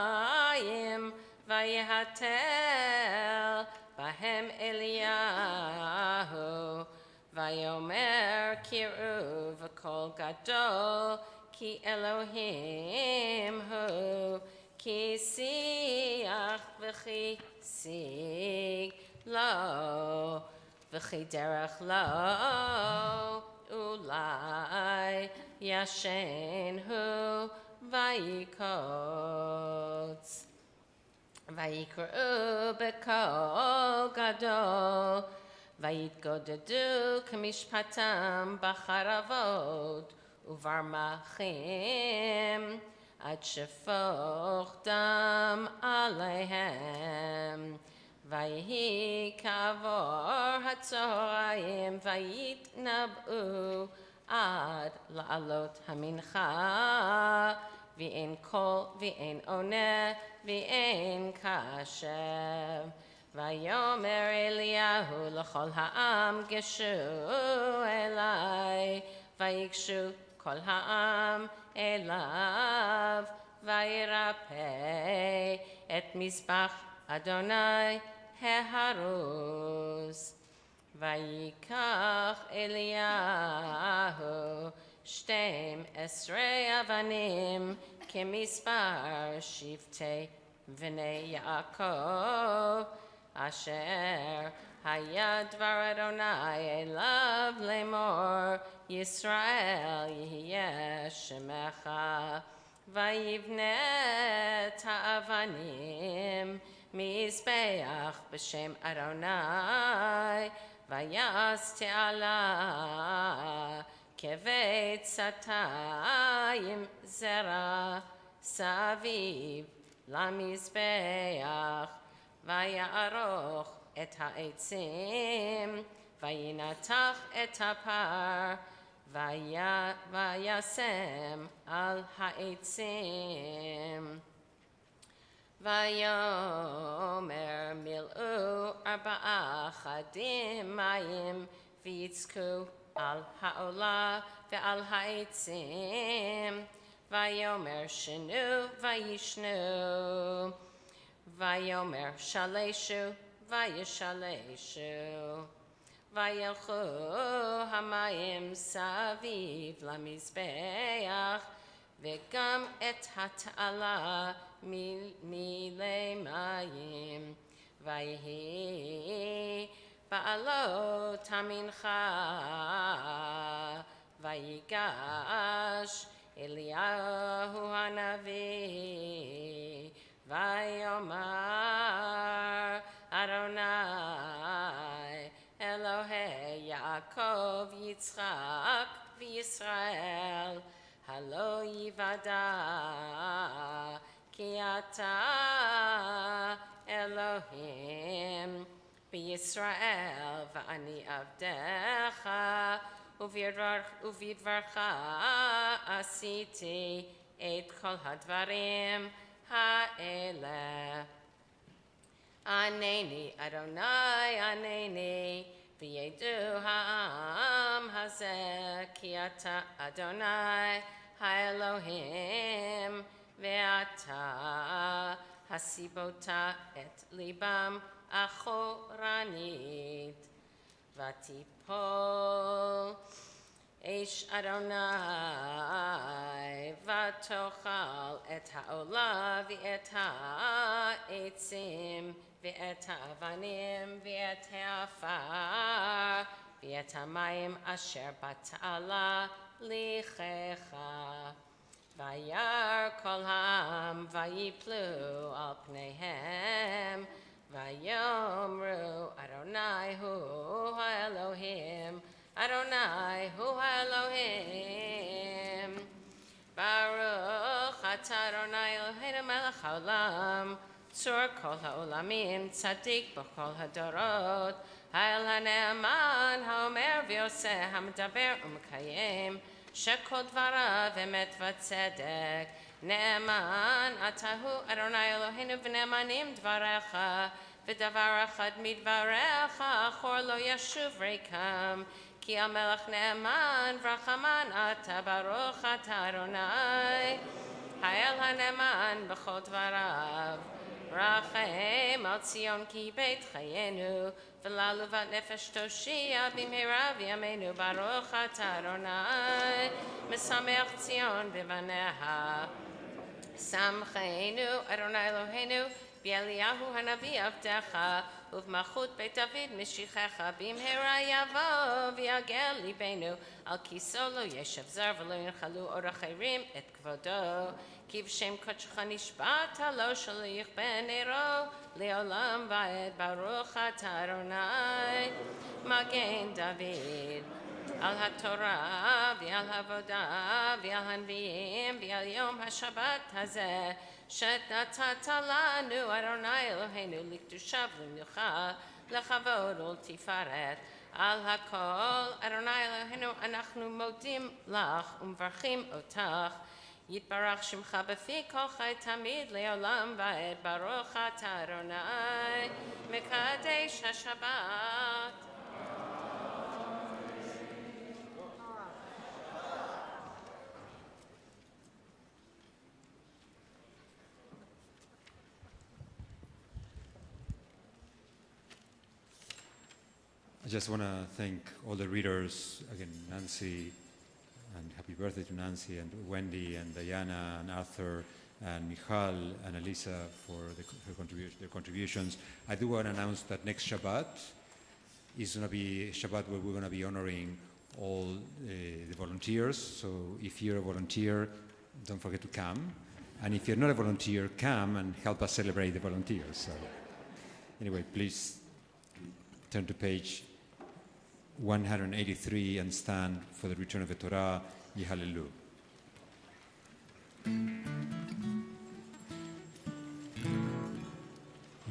ויהתל בהם אליהו ויאמר קראו בקול גדול כי אלוהים הוא כי שיח וכי שיג לו וכי דרך לו אולי ישן הוא ויקוץ ויקראו בקול גדול ויתגודדו כמשפטם בחרבות וברמחים עד שפוך דם עליהם ויהי כעבור הצהריים ויתנבאו עד לעלות המנחה ואין קול ואין עונה ואין קשב ויאמר אליהו לכל העם גשו אלי ויגשו כל העם אליו וירפא את מזבח אדוני ההרוס ויקח אליהו 12 אבנים כמספר שבטי בני יעקב אשר היה דבר אדוני אליו לאמור ישראל יהיה שמך ויבנה את האבנים מזבח בשם אדוני ויעש תעלה כבית סתיים זרע סביב למזבח ויערוך את העצים וינתח את הפר וישם על העצים ויאמר מילאו 4 חדים מים ויצקו על העולה ועל העצים ויאמר שנו וישנו ויאמר שלשו וישלשו וילכו המים סביב למזבח וגם את התעלה מילא מים ויהי בעלות המנחה ויגש אליהו הנביא ויאמר אדוני אלוהי יעקב יצחק וישראל הלא יוודע כי אתה אלוהים בישראל ואני עבדך ובדברך עשיתי את כל הדברים האלה. ענני אדוני ענני וידעו העם הזה כי אתה אדוני האלוהים ואתה הסיבות את ליבם אחורנית ותיפול אש אדוני ותאכל את העולה ואת העצים ואת האבנים ואת העפר ואת המים אשר בתעלה לכך וירא כל העם ויפלו על פניהם ויאמרו אדוני הוא האלוהים אדוני הוא האלוהים ברוך אתה אדוני אלוהינו מלך העולם צור כל העולמים צדיק בכל הדורות האל הנאמן האומר ועושה, המדבר ומקיים, שכל דבריו אמת וצדק. נאמן אתה הוא אדוני אלוהינו ונאמנים דבריך, ודבר אחד מדבריך אחור לא ישוב ריקם. כי המלך נאמן ורחמן אתה, ברוך אתה אדוני. האל הנאמן בכל דבריו, רחם על ציון כי בית חיינו, ולעלובת נפש תושיע במהרה בימינו, ברוך אתה אדוני. משמח ציון בבניה. שמחנו אדוני אלוהינו באליהו הנביא עבדך, ובמלכות בית דוד משיחך, במהרה יבוא ויגל ליבנו, על כיסו לא ישב זר ולא ינחלו עוד אחרים את כבודו. כי בשם קודשך נשבעת לו שלא יכבה נרו לעולם ועד, ברוך אתה אדוני. מגן דוד על התורה ועל העבודה ועל הנביאים ועל יום השבת הזה שנתת לנו אדוני אלוהינו, לקדושה ולמנוחה, לכבוד ולתפארת. על הכל אדוני אלוהינו אנחנו מודים לך ומברכים אותך. יתברך שמך בפי כל חי תמיד לעולם ועד, ברוך אתה אדוני. מקדש השבת. I just want to thank all the readers, again, Nancy, and happy birthday to Nancy, and Wendy, and Diana, and Arthur, and Michal, and Elisa for their contributions. I do want to announce that next Shabbat is going to be a Shabbat where we're going to be honoring all the volunteers. So if you're a volunteer, don't forget to come. And if you're not a volunteer, come and help us celebrate the volunteers. So anyway, please turn to page 183 and stand for the return of the Torah. Yehallelu.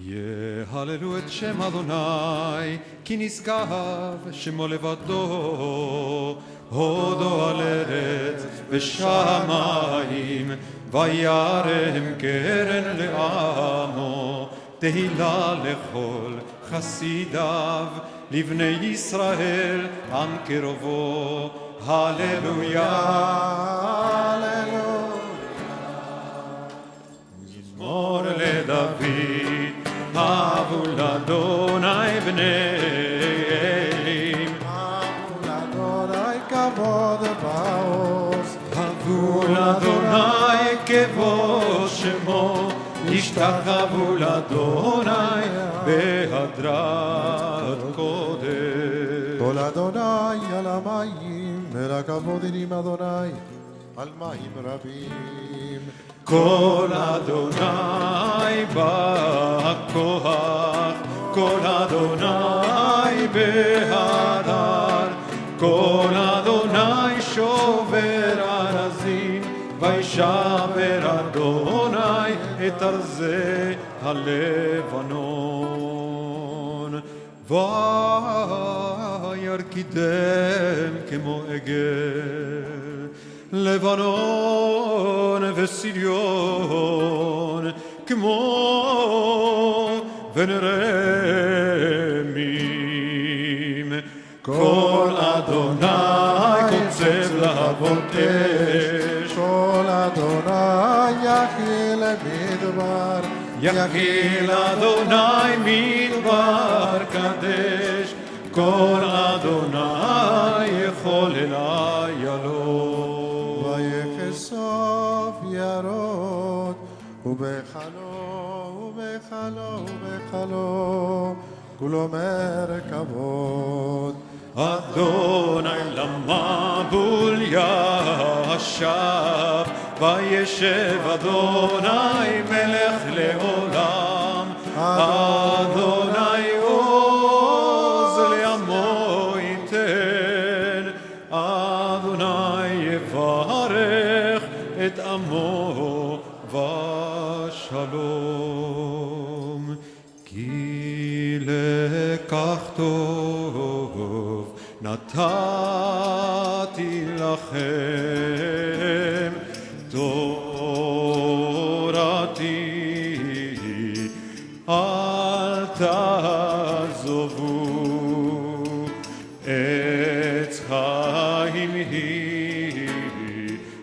יהללו את שם אדוני, כי נשגב שמו לבדו, הודו על ארץ ושמיים, וירם קרן לעמו, תהילה לכל חסידיו, לבני ישראל עם קרובו, הללויה, הללויה. מזמור לדוד, הבו לאדוני בני אלים, הבו לאדוני כבוד בעוז, הבו לאדוני כבוד שמו, השתחוו לאדוני בהדרת קודש. קול אדוני על המים, אל הכבוד עם אדוני על מים רבים. קול אדוני בכוח, קול אדוני בהדר, קול אדוני שובר ארזים, וישבר אדוני את ארזי הלבנון. וירקידם כמו עגל, לבנון וסיריון כמו ונרמים. קול אדוני קוצב להבות אש, קול אדוני יכיל מדבר, יכיל אדוני מדבר קדש, קול אדוני יחולל איילון. ויחשוף ירוד, ובחלו, ובחלו, ובחלו, כולו מרכבות. אדוני למבול ישב, וישב אדוני מלך לעולם. אדוני עוז לעמו ייתן, אדוני יברך את עמו ושלום. כי לקחתו נתתי לכם תורתי, אל תעזובו, עץ חיים היא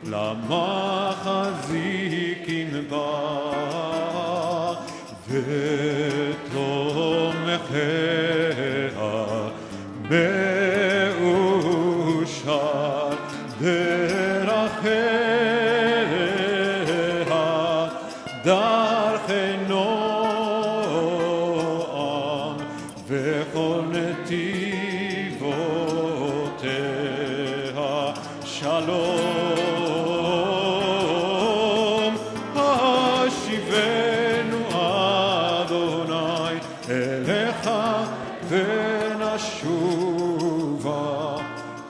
למחזיקים בה ותומכיה מאושר דרכיה דרכי נועם וכל נתיבותיה שלום. השיבנו אדוני אליך ונשובה,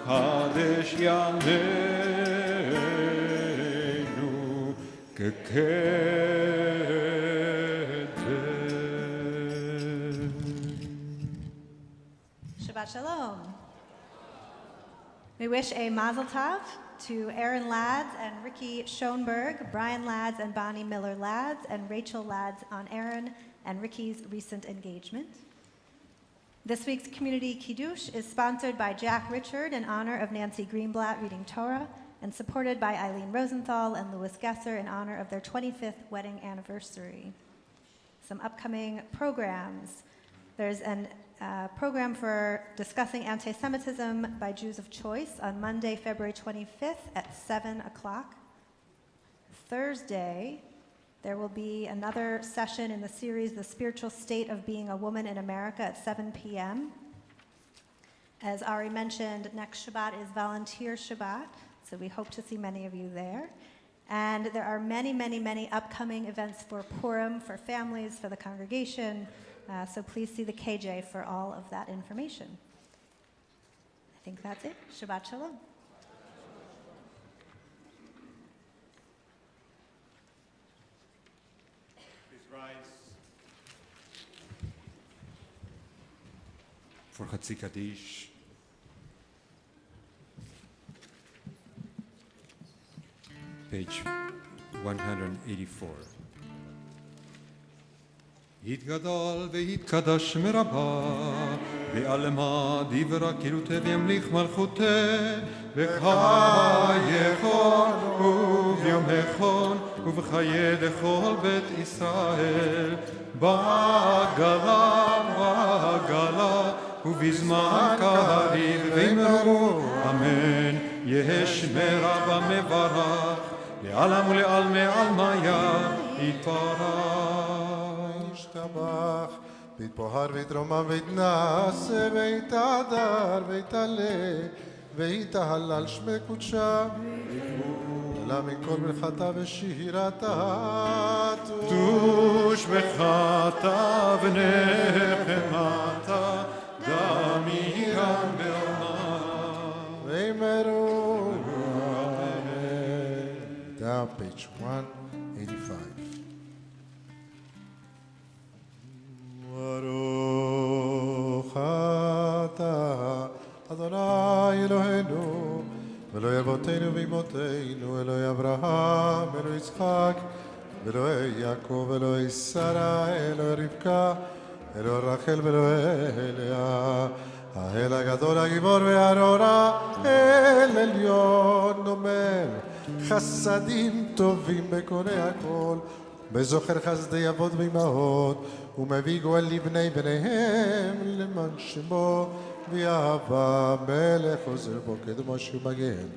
קדש ימינו כקדם. Shabbat Shalom. We wish a Mazel Tov to Aaron Lads and Ricky Schoenberg, Brian Lads and Bonnie Miller Lads, and Rachel Lads on Aaron and Ricky's recent engagement. This week's Community Kiddush is sponsored by Jack Richard in honor of Nancy Greenblatt reading Torah, and supported by Eileen Rosenthal and Louis Gesser in honor of their 25th wedding anniversary. Some upcoming programs. There's an program for discussing anti-Semitism by Jews of Choice on Monday, February 25th at 7 o'clock. Thursday, there will be another session in the series, The Spiritual State of Being a Woman in America at 7 p.m. As Ari mentioned, next Shabbat is Volunteer Shabbat, so we hope to see many of you there. And there are many, many, many upcoming events for Purim, for families, for the congregation, so please see the KJ for all of that information. I think that's it. Shabbat Shalom. Please rise for Chatzi Kaddish. Page 184. יתגדל ויתקדש מרבה, בעלמא דברה כאילו וימליך מלכותה, בחייכון וביומכון ובחיי דכל בית ישראל, בעגלה ובזמן קריב ואמרו אמן. יש מרבה מברך, לעלם ולעלמי עלמיה יתברך. ישתבח, ויתפאר ויתרומם ויתנשא ויתהדר ויתעלה ויתהלל שמי קודשה, עלה מכל מלאכתה ושירתה תוש בחטא ונחמתה דמירם בעלמא ואמרו אמן. Down page 185. ברוך אתה אדוני אלוהינו ואלוהי אבותינו ואמותינו, אלוהי אברהם אלוהי יצחק ואלוהי יעקב, אלוהי שרה, אלוהי רבקה, אלוהי רחל ואלוהי לאה, האל הגדול הגיבור והארורה, אל עליון אומר חסדים טובים בקונה הכל, בזוכר חסדי אבות ואימהות, ומביא גואל לבני בניהם למען שמו, ויאהבה מלך עוזר בו קדמוש ומגן.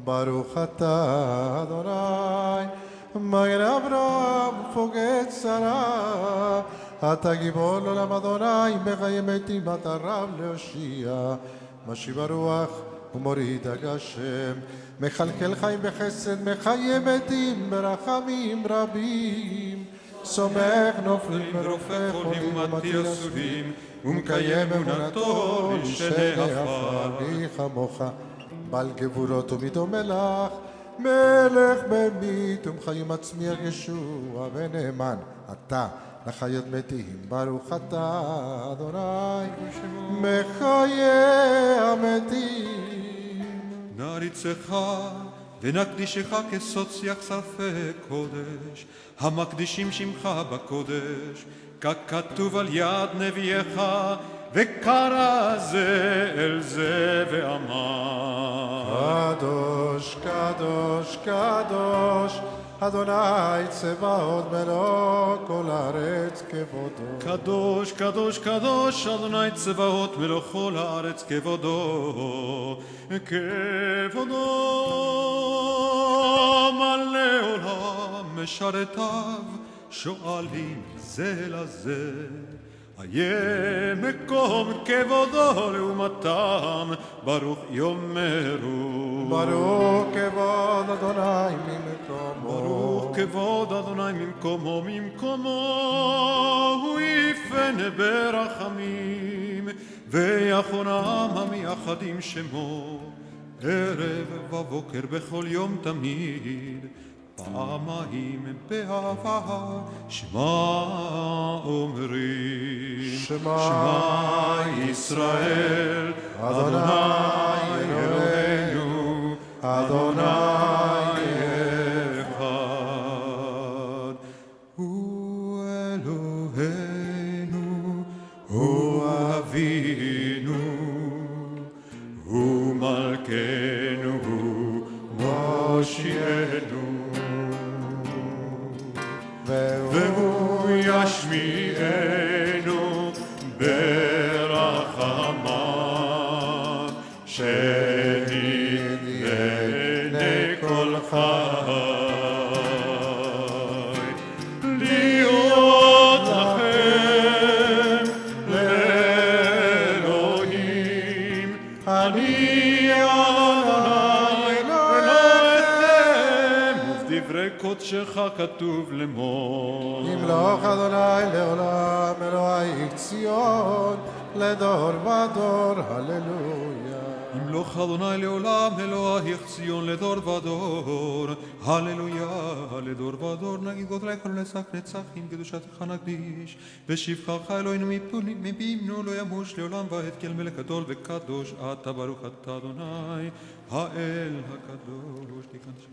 ברוך אתה אדוני מגן אברהם ופוגד שרה, אתה גיבור לעולם אדוני בחיי מתים, אתה רב להושיע, משיב הרוח ומוריד הגשם, מכלכל חיים בחסד, מחיה מתים ברחמים רבים, סומך נופלים ורופא חולים ומתיר אסורים, ומקיים אמונתו לשני עפר. מי כמוך בעל גבורות ומידו מלך, מלך במית ומחיים מצמיח ישוע ונאמן, אתה לחיות מתים, ברוך אתה אדוני, מחיי המתים. נעריצך ונקדישך כסוץ יחשפי קודש, המקדישים שמך בקודש, ככתוב על יד נביאך, וקרא זה אל זה ואמר. קדוש, קדוש, קדוש, אדוני צבאות מלוא כל הארץ כבודו. קדוש, קדוש, קדוש, אדוני צבאות מלוא כל הארץ כבודו. כבודו מלא עולם, משרתיו שואלים זה לזה. איה מקום כבודו לעומתם, ברוך יאמרו. ברוך כבוד אדוני ממקומו. ברוך כבוד אדוני ממקומו, ממקומו הוא יפן ברחמים, ויחון העם המייחדים שמו, ערב ובוקר בכל יום תמיד. פעמיים באהבה שמע אומרים. שמע ישראל אדוני אלוהינו אדוני אחד. הוא אלוהינו, הוא אבינו, הוא מלכנו, הוא מושיענו, והוא ישמיענו ברחמיו, שנדמה כל חי. להיות לכם לאלוהים, אני אדוני אלוהיכם, ובדברי קודשך כתוב לאמור. ימלוך אדוני לעולם, אלוהי ציון לדור ודור, הללויה. ימלוך אדוני לעולם, אלוהי ציון לדור ודור, הללויה. לדור ודור נגיד גודלך לנצח נצחים, קדושתך נקדיש, ושבחך אלוהינו מפינו לא ימוש לעולם ועד, כי אל מלך גדול וקדוש אתה, ברוך אתה אדוני האל הקדוש. תיכנסו.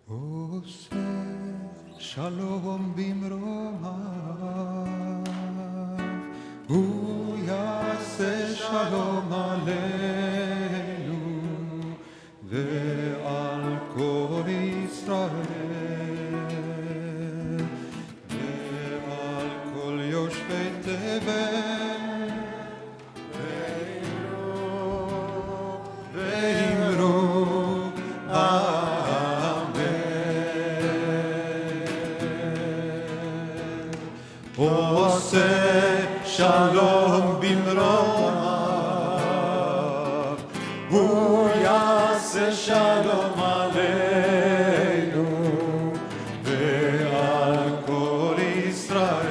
עושה שלום במרומיו, הוא יעשה שלום עלינו ועל כל ישראל ועל כל יושבי תבל, ואמרו עושה שלום במרומיו, הוא יעשה שלום עלינו ועל כל ישראל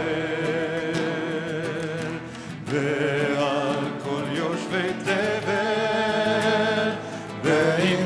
ועל כל יושבי תבל, ואמרו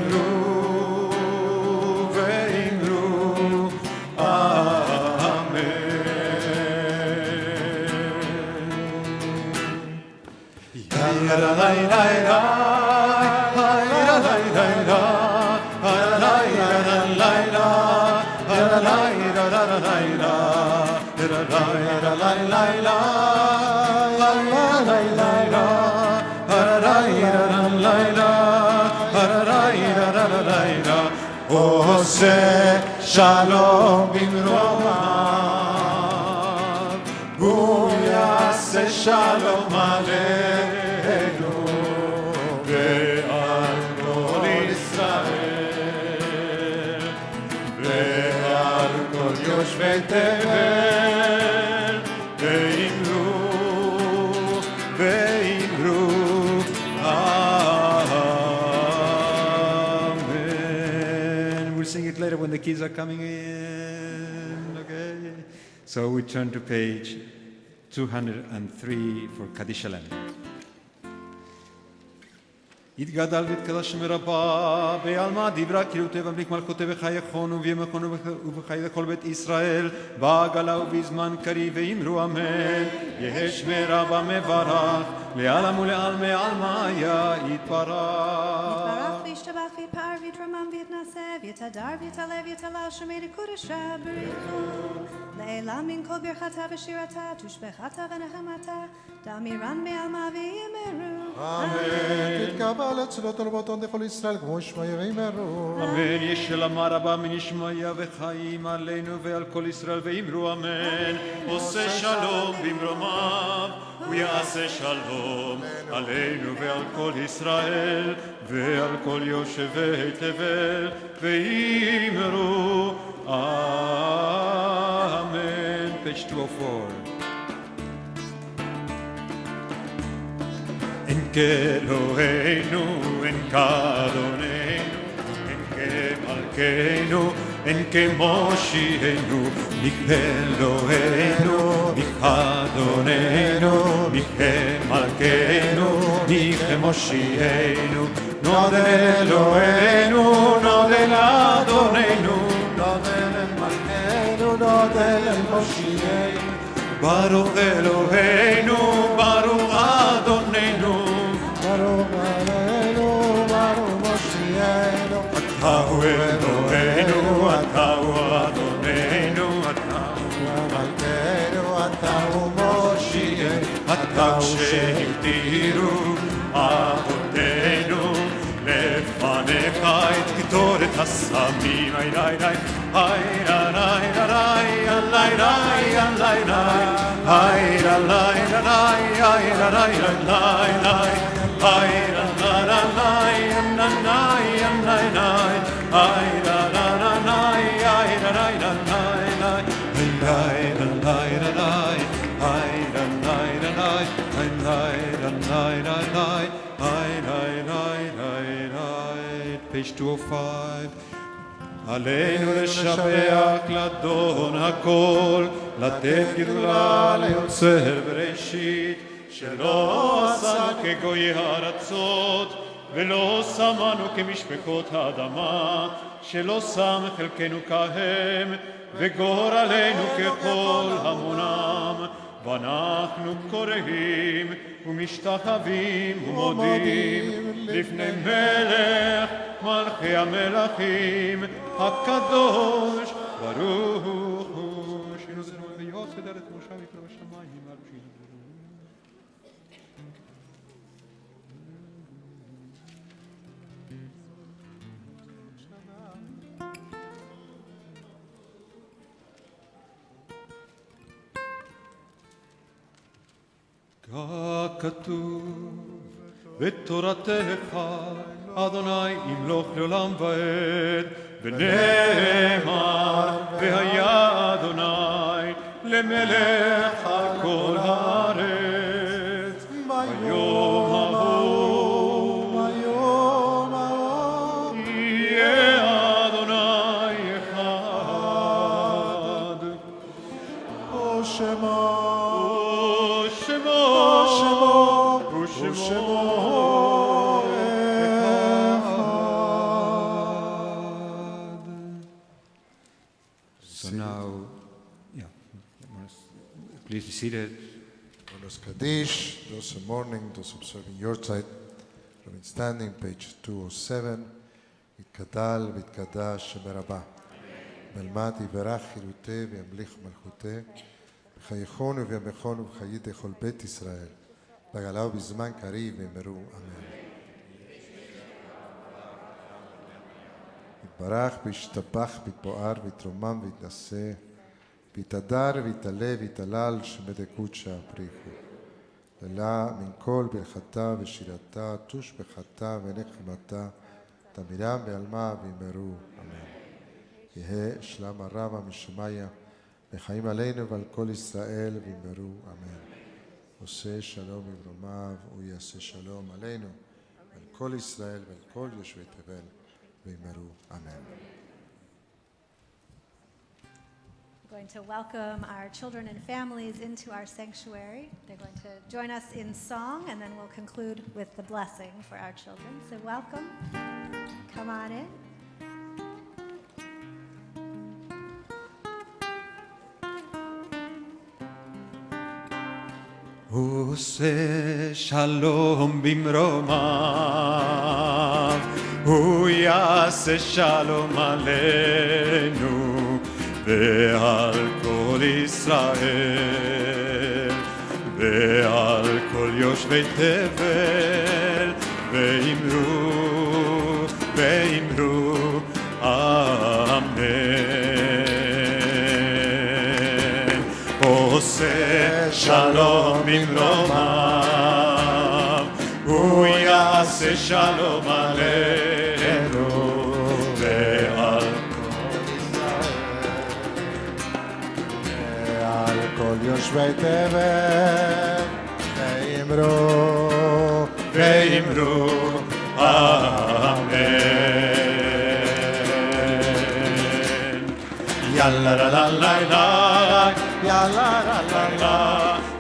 עושה שלום במרומיו, הוא יעשה שלום עלינו ועל כל ישראל ועל כל יושבי תבל, ואמרו amen. We'll sing it later when the kids are coming in. Okay. So we turn to page 203 for Kaddish Shalem. יתגדל ויתקדש מרבה בעלמא דברה קריאותיה ומליק מלכותיה וחייכון ובימכון ובחיי לכל בית ישראל בעגלה ובזמן קריב ואמרו אמן. יהא שמי רבה מברך לעלם ולעלמי עלמיה יתברך. יתברך וישתבח ויתפאר ויתרומם ויתנשא ויתהדר ויתעלה ויתהלל שמי לקודשה בריחו לעילם מן כל ברכתה ושירתה תושבחתה ונחמתה תאמירן בעלמא ויאמרו אמן. תתקבל אצלות רבותון דכל ישראל כמו ישמעיה ויאמרו אמן. ישלמה רבה מנשמעיה וחיים עלינו ועל כל ישראל ואמרו אמן. עושה שלום במרומיו הוא יעשה שלום עלינו ועל כל ישראל ועל כל יושבי תבל ואמרו אמן. page 204. En כאלוהינו, en כאדוננו, en כמלכנו, en כמושיענו, מכאלוהינו, מכאדוננו, מכמלכנו, מכמושיענו, נודל אלוהינו, נודל אדוננו, נודל אל מלכנו, נודל אל מושיענו, ברוך אלוהינו, ברוך אדוננו, ברוך אלוהינו, ברוך מושיענו, אתה הוא אלוהינו, אתה הוא אדוננו, אתה הוא מלכנו, אתה הוא מושיענו, אתה הוא שהגדירו אבותינו לפניך את קטורת הסמים. איי איי איי איי איי איי איי page 205. עלינו לשבח לאדון הכל, לתת גדולה ליוצר בראשית, שלא עשה כגויי הארצות, ולא שמנו כמשפחות האדמה, שלא שם חלקנו כהם, וגורלנו ככל המונם, ואנחנו קוראים ומשתחווים ומודים לפני מלך מלכי המלכים הקדוש ברוך הוא. שינו זרוע ויוסד ארץ מושב יקרא בשמיים הרשינו. ככתוב בתורתך, אדוני ימלוך לעולם ועד, ונאמר והיה אדוני למלך על כל הארץ. ביום ההוא יהיה אדוני אחד. או שמו So now, please be seated. Buenos Kaddish, those in mourning, those observing your side, Rabbi standing, page 207, יתגדל ויתקדש שם רבה. מלמד יברך חירותה וימליך מלכותה, בחייכון ובימיכון ובחיי כל בית ישראל, בגלה ובזמן קריב ואמרו אמן. יתברך וישתבח ויתבואר ויתרומם ויתנשא, ויתהדר ויתעלה ויתהלל שמדקות שהפריחו. ללה מן כל ברכתה ושירתה, תושבחתה ונחמתה, תמירם ועלמה ואמרו אמן. יהא שלום הרבה משמיה, וחיים עלינו ועל כל ישראל ואמרו אמן. עושה שלום בברומיו, הוא יעשה שלום עלינו ועל כל ישראל ועל כל יושבי תבל ואמרו אמן. We're going to welcome our children and families into our sanctuary. They're going to join us in song, and then we'll conclude with the blessing for our children. So welcome. Come on in. עושה שלום במרומיו, הוא יעשה שלום עלינו ועל כל ישראל ועל כל יושבי תבל ואמרו אמן. עושה שלום במרומיו, הוא יעשה שלום עלינו ועל כל יושבי תבל ואמרו אמן. יאללה לה לה לה לה, יאללה לה לה לה,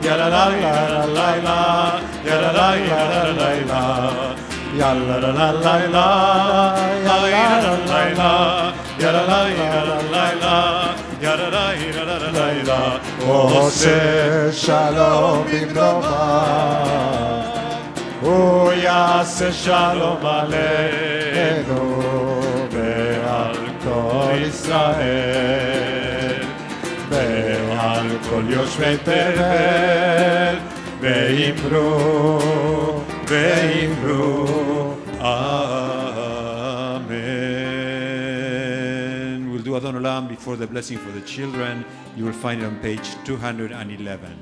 יאללה לה לה לה לה, יאללה לה לה לה לה, יאללה לה לה לה לה, יאללה לה לה לה, עושה שלום במרומיו, הוא יעשה שלום עלינו ועל כל ישראל ועל כל יושבי תבל ואמרו amen. We'll do Adon Olam before the blessing for the children. You will find it on page 211.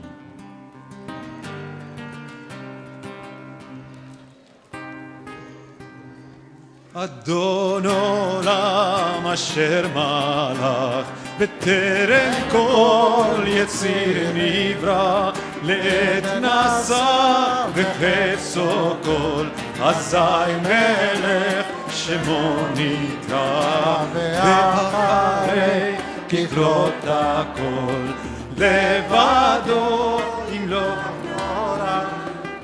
אדון עולם אשר מלך בטרם כל יציר נברא, לעת נשא וחפצו כל, אזי מלך שמו נקרא, ואחרי ככלות הכל לבדו ימלוך נורא,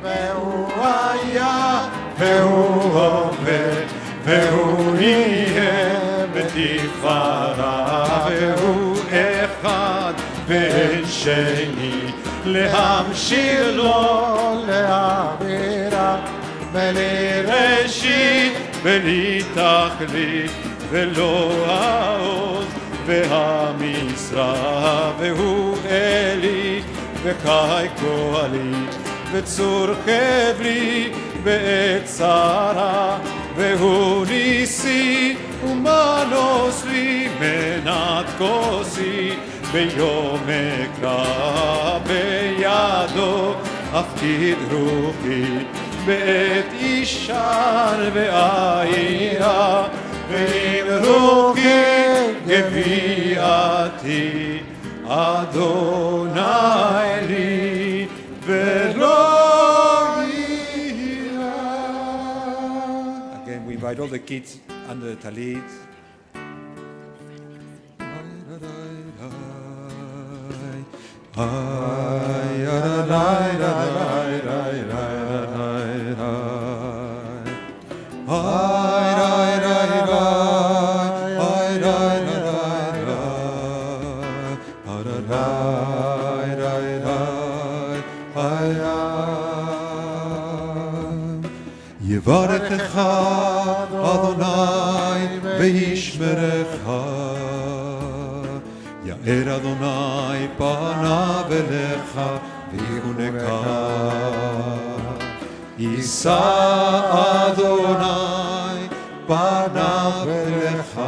והוא היה והוא עובד והוא יהיה בתפארה, והוא אחד ואין שני, להמשיך לו לאמירה בלי ראשית, בלי תכלית, ולא העוז והמשרה, והוא אלי, וקי כהלי, וצור חבלי, בעת צרה, והוא ניסי, ומנוס לי מנת כוסי, ביום אקרא בידו, אפקיד רוחי, בעת אישן ועירה, ועם רוחי גביעתי, אדוני לי, ולא יירא. Again, we invite all the kids under the talit. יברכך אדוני וישמרך, יאר אדוני פניו אליך ויחונך, יישא אדוני פניו אליך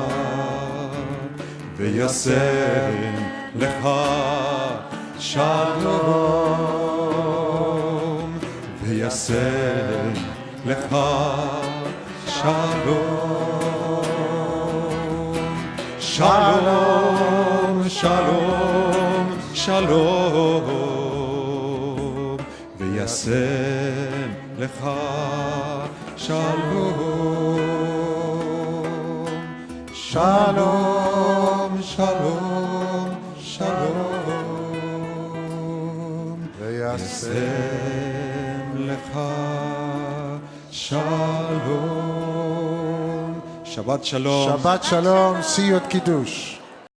וישם לך שלום, וישם לך שלום, שלום, שלום, שלום, וישם לך שלום, שלום, שלום, שלום, וישם לך Shalom. Shabbat shalom. Shabbat shalom. See you at Kiddush.